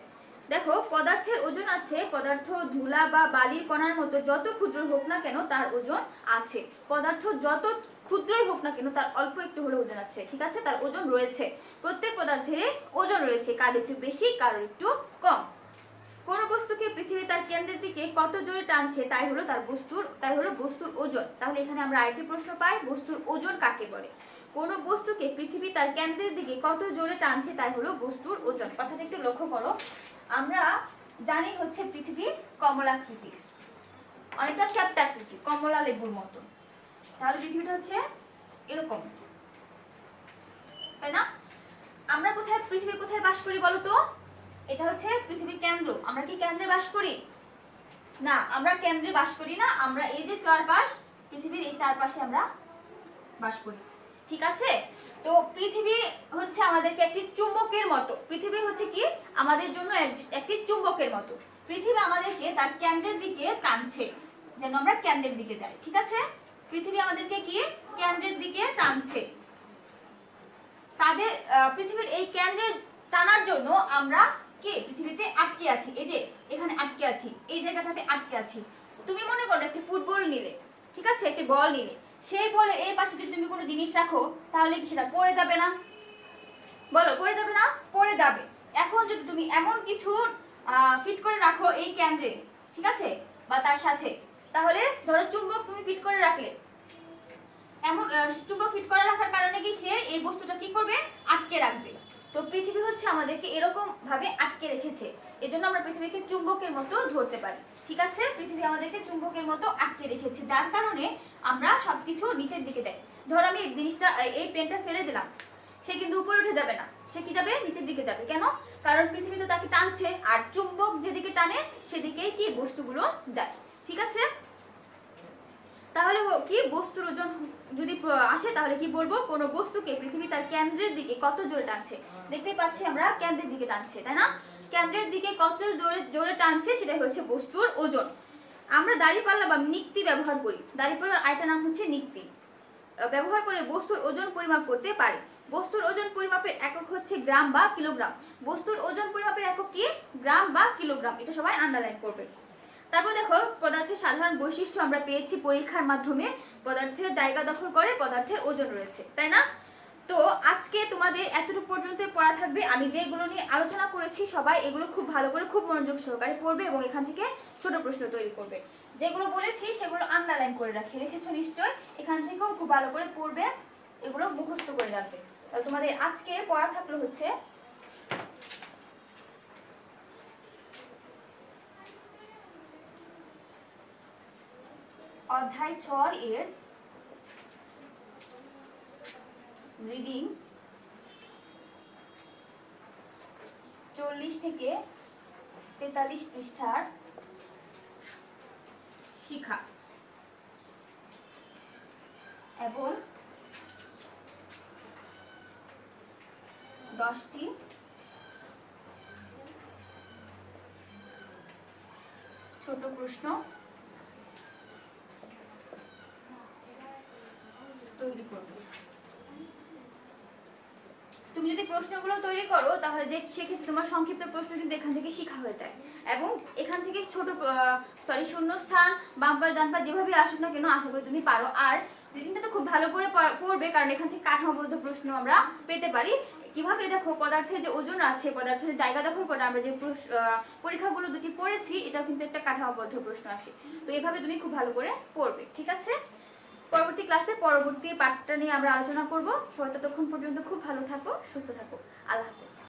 দেখো পদার্থের ওজন আছে, পদার্থ ধুলা বা বালির কণার মতো যত ক্ষুদ্র হোক না কেন তার ওজন আছে। পদার্থ যত ক্ষুদ্রই হোক না কেন তার অল্প একটু হলে ওজন আছে। ঠিক আছে? তার ওজন রয়েছে, প্রত্যেক পদার্থের ওজন রয়েছে, কারো একটু বেশি কারো একটু কম। কোন বস্তুকে পৃথিবী তার কেন্দ্রের দিকে কত জোরে টানছে তাই হলো বস্তুর ওজন। তাহলে এখানে আমরা আরেকটি প্রশ্ন পাই, বস্তুর ওজন কাকে বলে? কোন বস্তুকে পৃথিবী তার কেন্দ্রের দিকে কত জোরে টানছে তাই হলো বস্তুর ওজন। কথাটা একটু লক্ষ্য করো। আমরা জানি হচ্ছে পৃথিবী কমলাকৃতির, অনেকটা চ্যাপ্টা আকৃতি, কমলা লেবুর মতো। তাহলে পৃথিবীটা হচ্ছে এরকম, তাই না? আমরা পৃথিবী কোথায় বাস করি বলো তো? এটা হচ্ছে পৃথিবীর কেন্দ্র। আমরা কি কেন্দ্রে বাস করি? না, আমরা কেন্দ্রে বাস করি না। আমরা এই যে চারপাশ, পৃথিবীর এই চারপাশে আমরা বাস করি। ঠিক আছে? তো পৃথিবী হচ্ছে আমাদেরকে একটি চুম্বকের মতো। পৃথিবী হচ্ছে কি আমাদের জন্য একটি চুম্বকের মতো। পৃথিবী আমাদেরকে তার কেন্দ্রের দিকে টানছে, যেন আমরা কেন্দ্রের দিকে যাই। ঠিক আছে? পৃথিবী আমাদেরকে কি কেন্দ্রের দিকে টানছে। পৃথিবীর এই কেন্দ্রের টানার জন্য আমরা কি পৃথিবীতে আটকে আছি। এই যে এখানে আটকে আছি, এই জায়গাটাতে আটকে আছি। তুমি মনে করো একটি ফুটবল নিলে, ঠিক আছে, একটি বল নিলে, সেই বলে এই পাশে যদি তুমি কোনো জিনিস রাখো তাহলে কি সেটা পড়ে যাবে না? বলো, পড়ে যাবে না? পড়ে যাবে। এখন যদি তুমি এমন কিছু ফিট করে রাখো এই কেন্দ্রে, ঠিক আছে, বা তার সাথে, তাহলে ধরো চুম্বক তুমি ফিট করে রাখলে, এমন চুম্বক ফিট করে রাখার কারণে কি সে এই বস্তুটা কি করবে? আটকে রাখবে। তো পৃথিবী হচ্ছে আমাদেরকে এরকম ভাবে আটকে রেখেছে, এজন্য আমরা পৃথিবীকে চুম্বকের মতো ধরতে পারি। ঠিক আছে? পৃথিবী আমাদেরকে চুম্বকের মতো আটকে রেখেছে, যার কারণে আমরা সবকিছু নিচের দিকে যাই। ধর আমি এই পেনটা ফেলে দিলাম, সে কিন্তু উপরে উঠে যাবে না, সে কি যাবে? নিচের দিকে যাবে। কেন? কারণ পৃথিবী তো তাকে টানছে, আর চুম্বক যেদিকে টানে সেদিকেই কি বস্তুগুলো যায়। ঠিক আছে? তাহলে কি বস্তুর ওজন যদি আসে তাহলে কি বলবো? কোন বস্তুকে পৃথিবী তার কেন্দ্রের দিকে কত জোরে টানছে। দেখতে পাচ্ছি আমরা কেন্দ্রের দিকে টানছে, তাই না? কেন্দ্রের দিকে কত জোরে টানছে সেটাই হচ্ছে বস্তুর ওজন। আমরা দাঁড়িপাল্লা বা নিক্তি ব্যবহার করি। দাঁড়িপাল্লার আরেকটা নাম হচ্ছে নিক্তি। ব্যবহার করে বস্তুর ওজন পরিমাপ করতে পারি। বস্তুর ওজন পরিমাপের একক হচ্ছে গ্রাম বা কিলোগ্রাম। বস্তুর ওজন পরিমাপের একক কি? গ্রাম বা কিলোগ্রাম। এটা সবাই আন্ডারলাইন করবে। তারপর দেখো পদার্থের সাধারণ বৈশিষ্ট্য আমরা পেয়েছি পরীক্ষার মাধ্যমে। পদার্থের জায়গা দখল করে পদার্থের ওজন রয়েছে, তাই না? তো আজকে তোমাদের এতটুকু পর্যন্ত পড়া থাকবে। আমি যেগুলো নিয়ে আলোচনা করেছি সবাই এগুলো খুব ভালো করে খুব মনোযোগ সহকারে পড়বে এবং এখান থেকে ছোট প্রশ্ন তৈরি করবে। যেগুলো বলেছি সেগুলো আন্ডারলাইন করে রেখেছো নিশ্চয়, এখান থেকেও খুব ভালো করে পড়বে, এগুলো মুখস্থ করে রাখবে। তোমাদের আজকে পড়া থাকলো হচ্ছে অধ্যায় 6 এর রিডিং 40 থেকে 43 পৃষ্ঠার শিখা এবং 10টি ছোট প্রশ্ন তৈরি করবে। তুমি যদি প্রশ্নগুলো তৈরি করো তাহলে যে সেক্ষেত্রে তোমার সংক্ষিপ্ত প্রশ্ন কিন্তু এখান থেকে শেখা হয়ে যায় এবং এখান থেকে ছোট শূন্যস্থান বাম পাশ ডান পাশ যেভাবে আসুক না কেন আশা করি তুমি পারো। আর রিডিংটা তো খুব ভালো করে পড়বে কারণ এখান থেকে কাঠামোবদ্ধ প্রশ্ন আমরা পেতে পারি। কিভাবে দেখো পদার্থের যে ওজন আছে, পদার্থের জায়গা দখল করে আমরা যে পরীক্ষাগুলো দুটি পড়েছি এটাও কিন্তু একটা কাঠামোবদ্ধ প্রশ্ন আসে। তো এভাবে তুমি খুব ভালো করে পড়বে, ঠিক আছে? পরবর্তী ক্লাসে পরবর্তী পাঠটা নিয়ে আমরা আলোচনা করব। সবাই ততক্ষণ পর্যন্ত খুব ভালো থাকো, সুস্থ থাকো। আল্লাহ হাফেজ।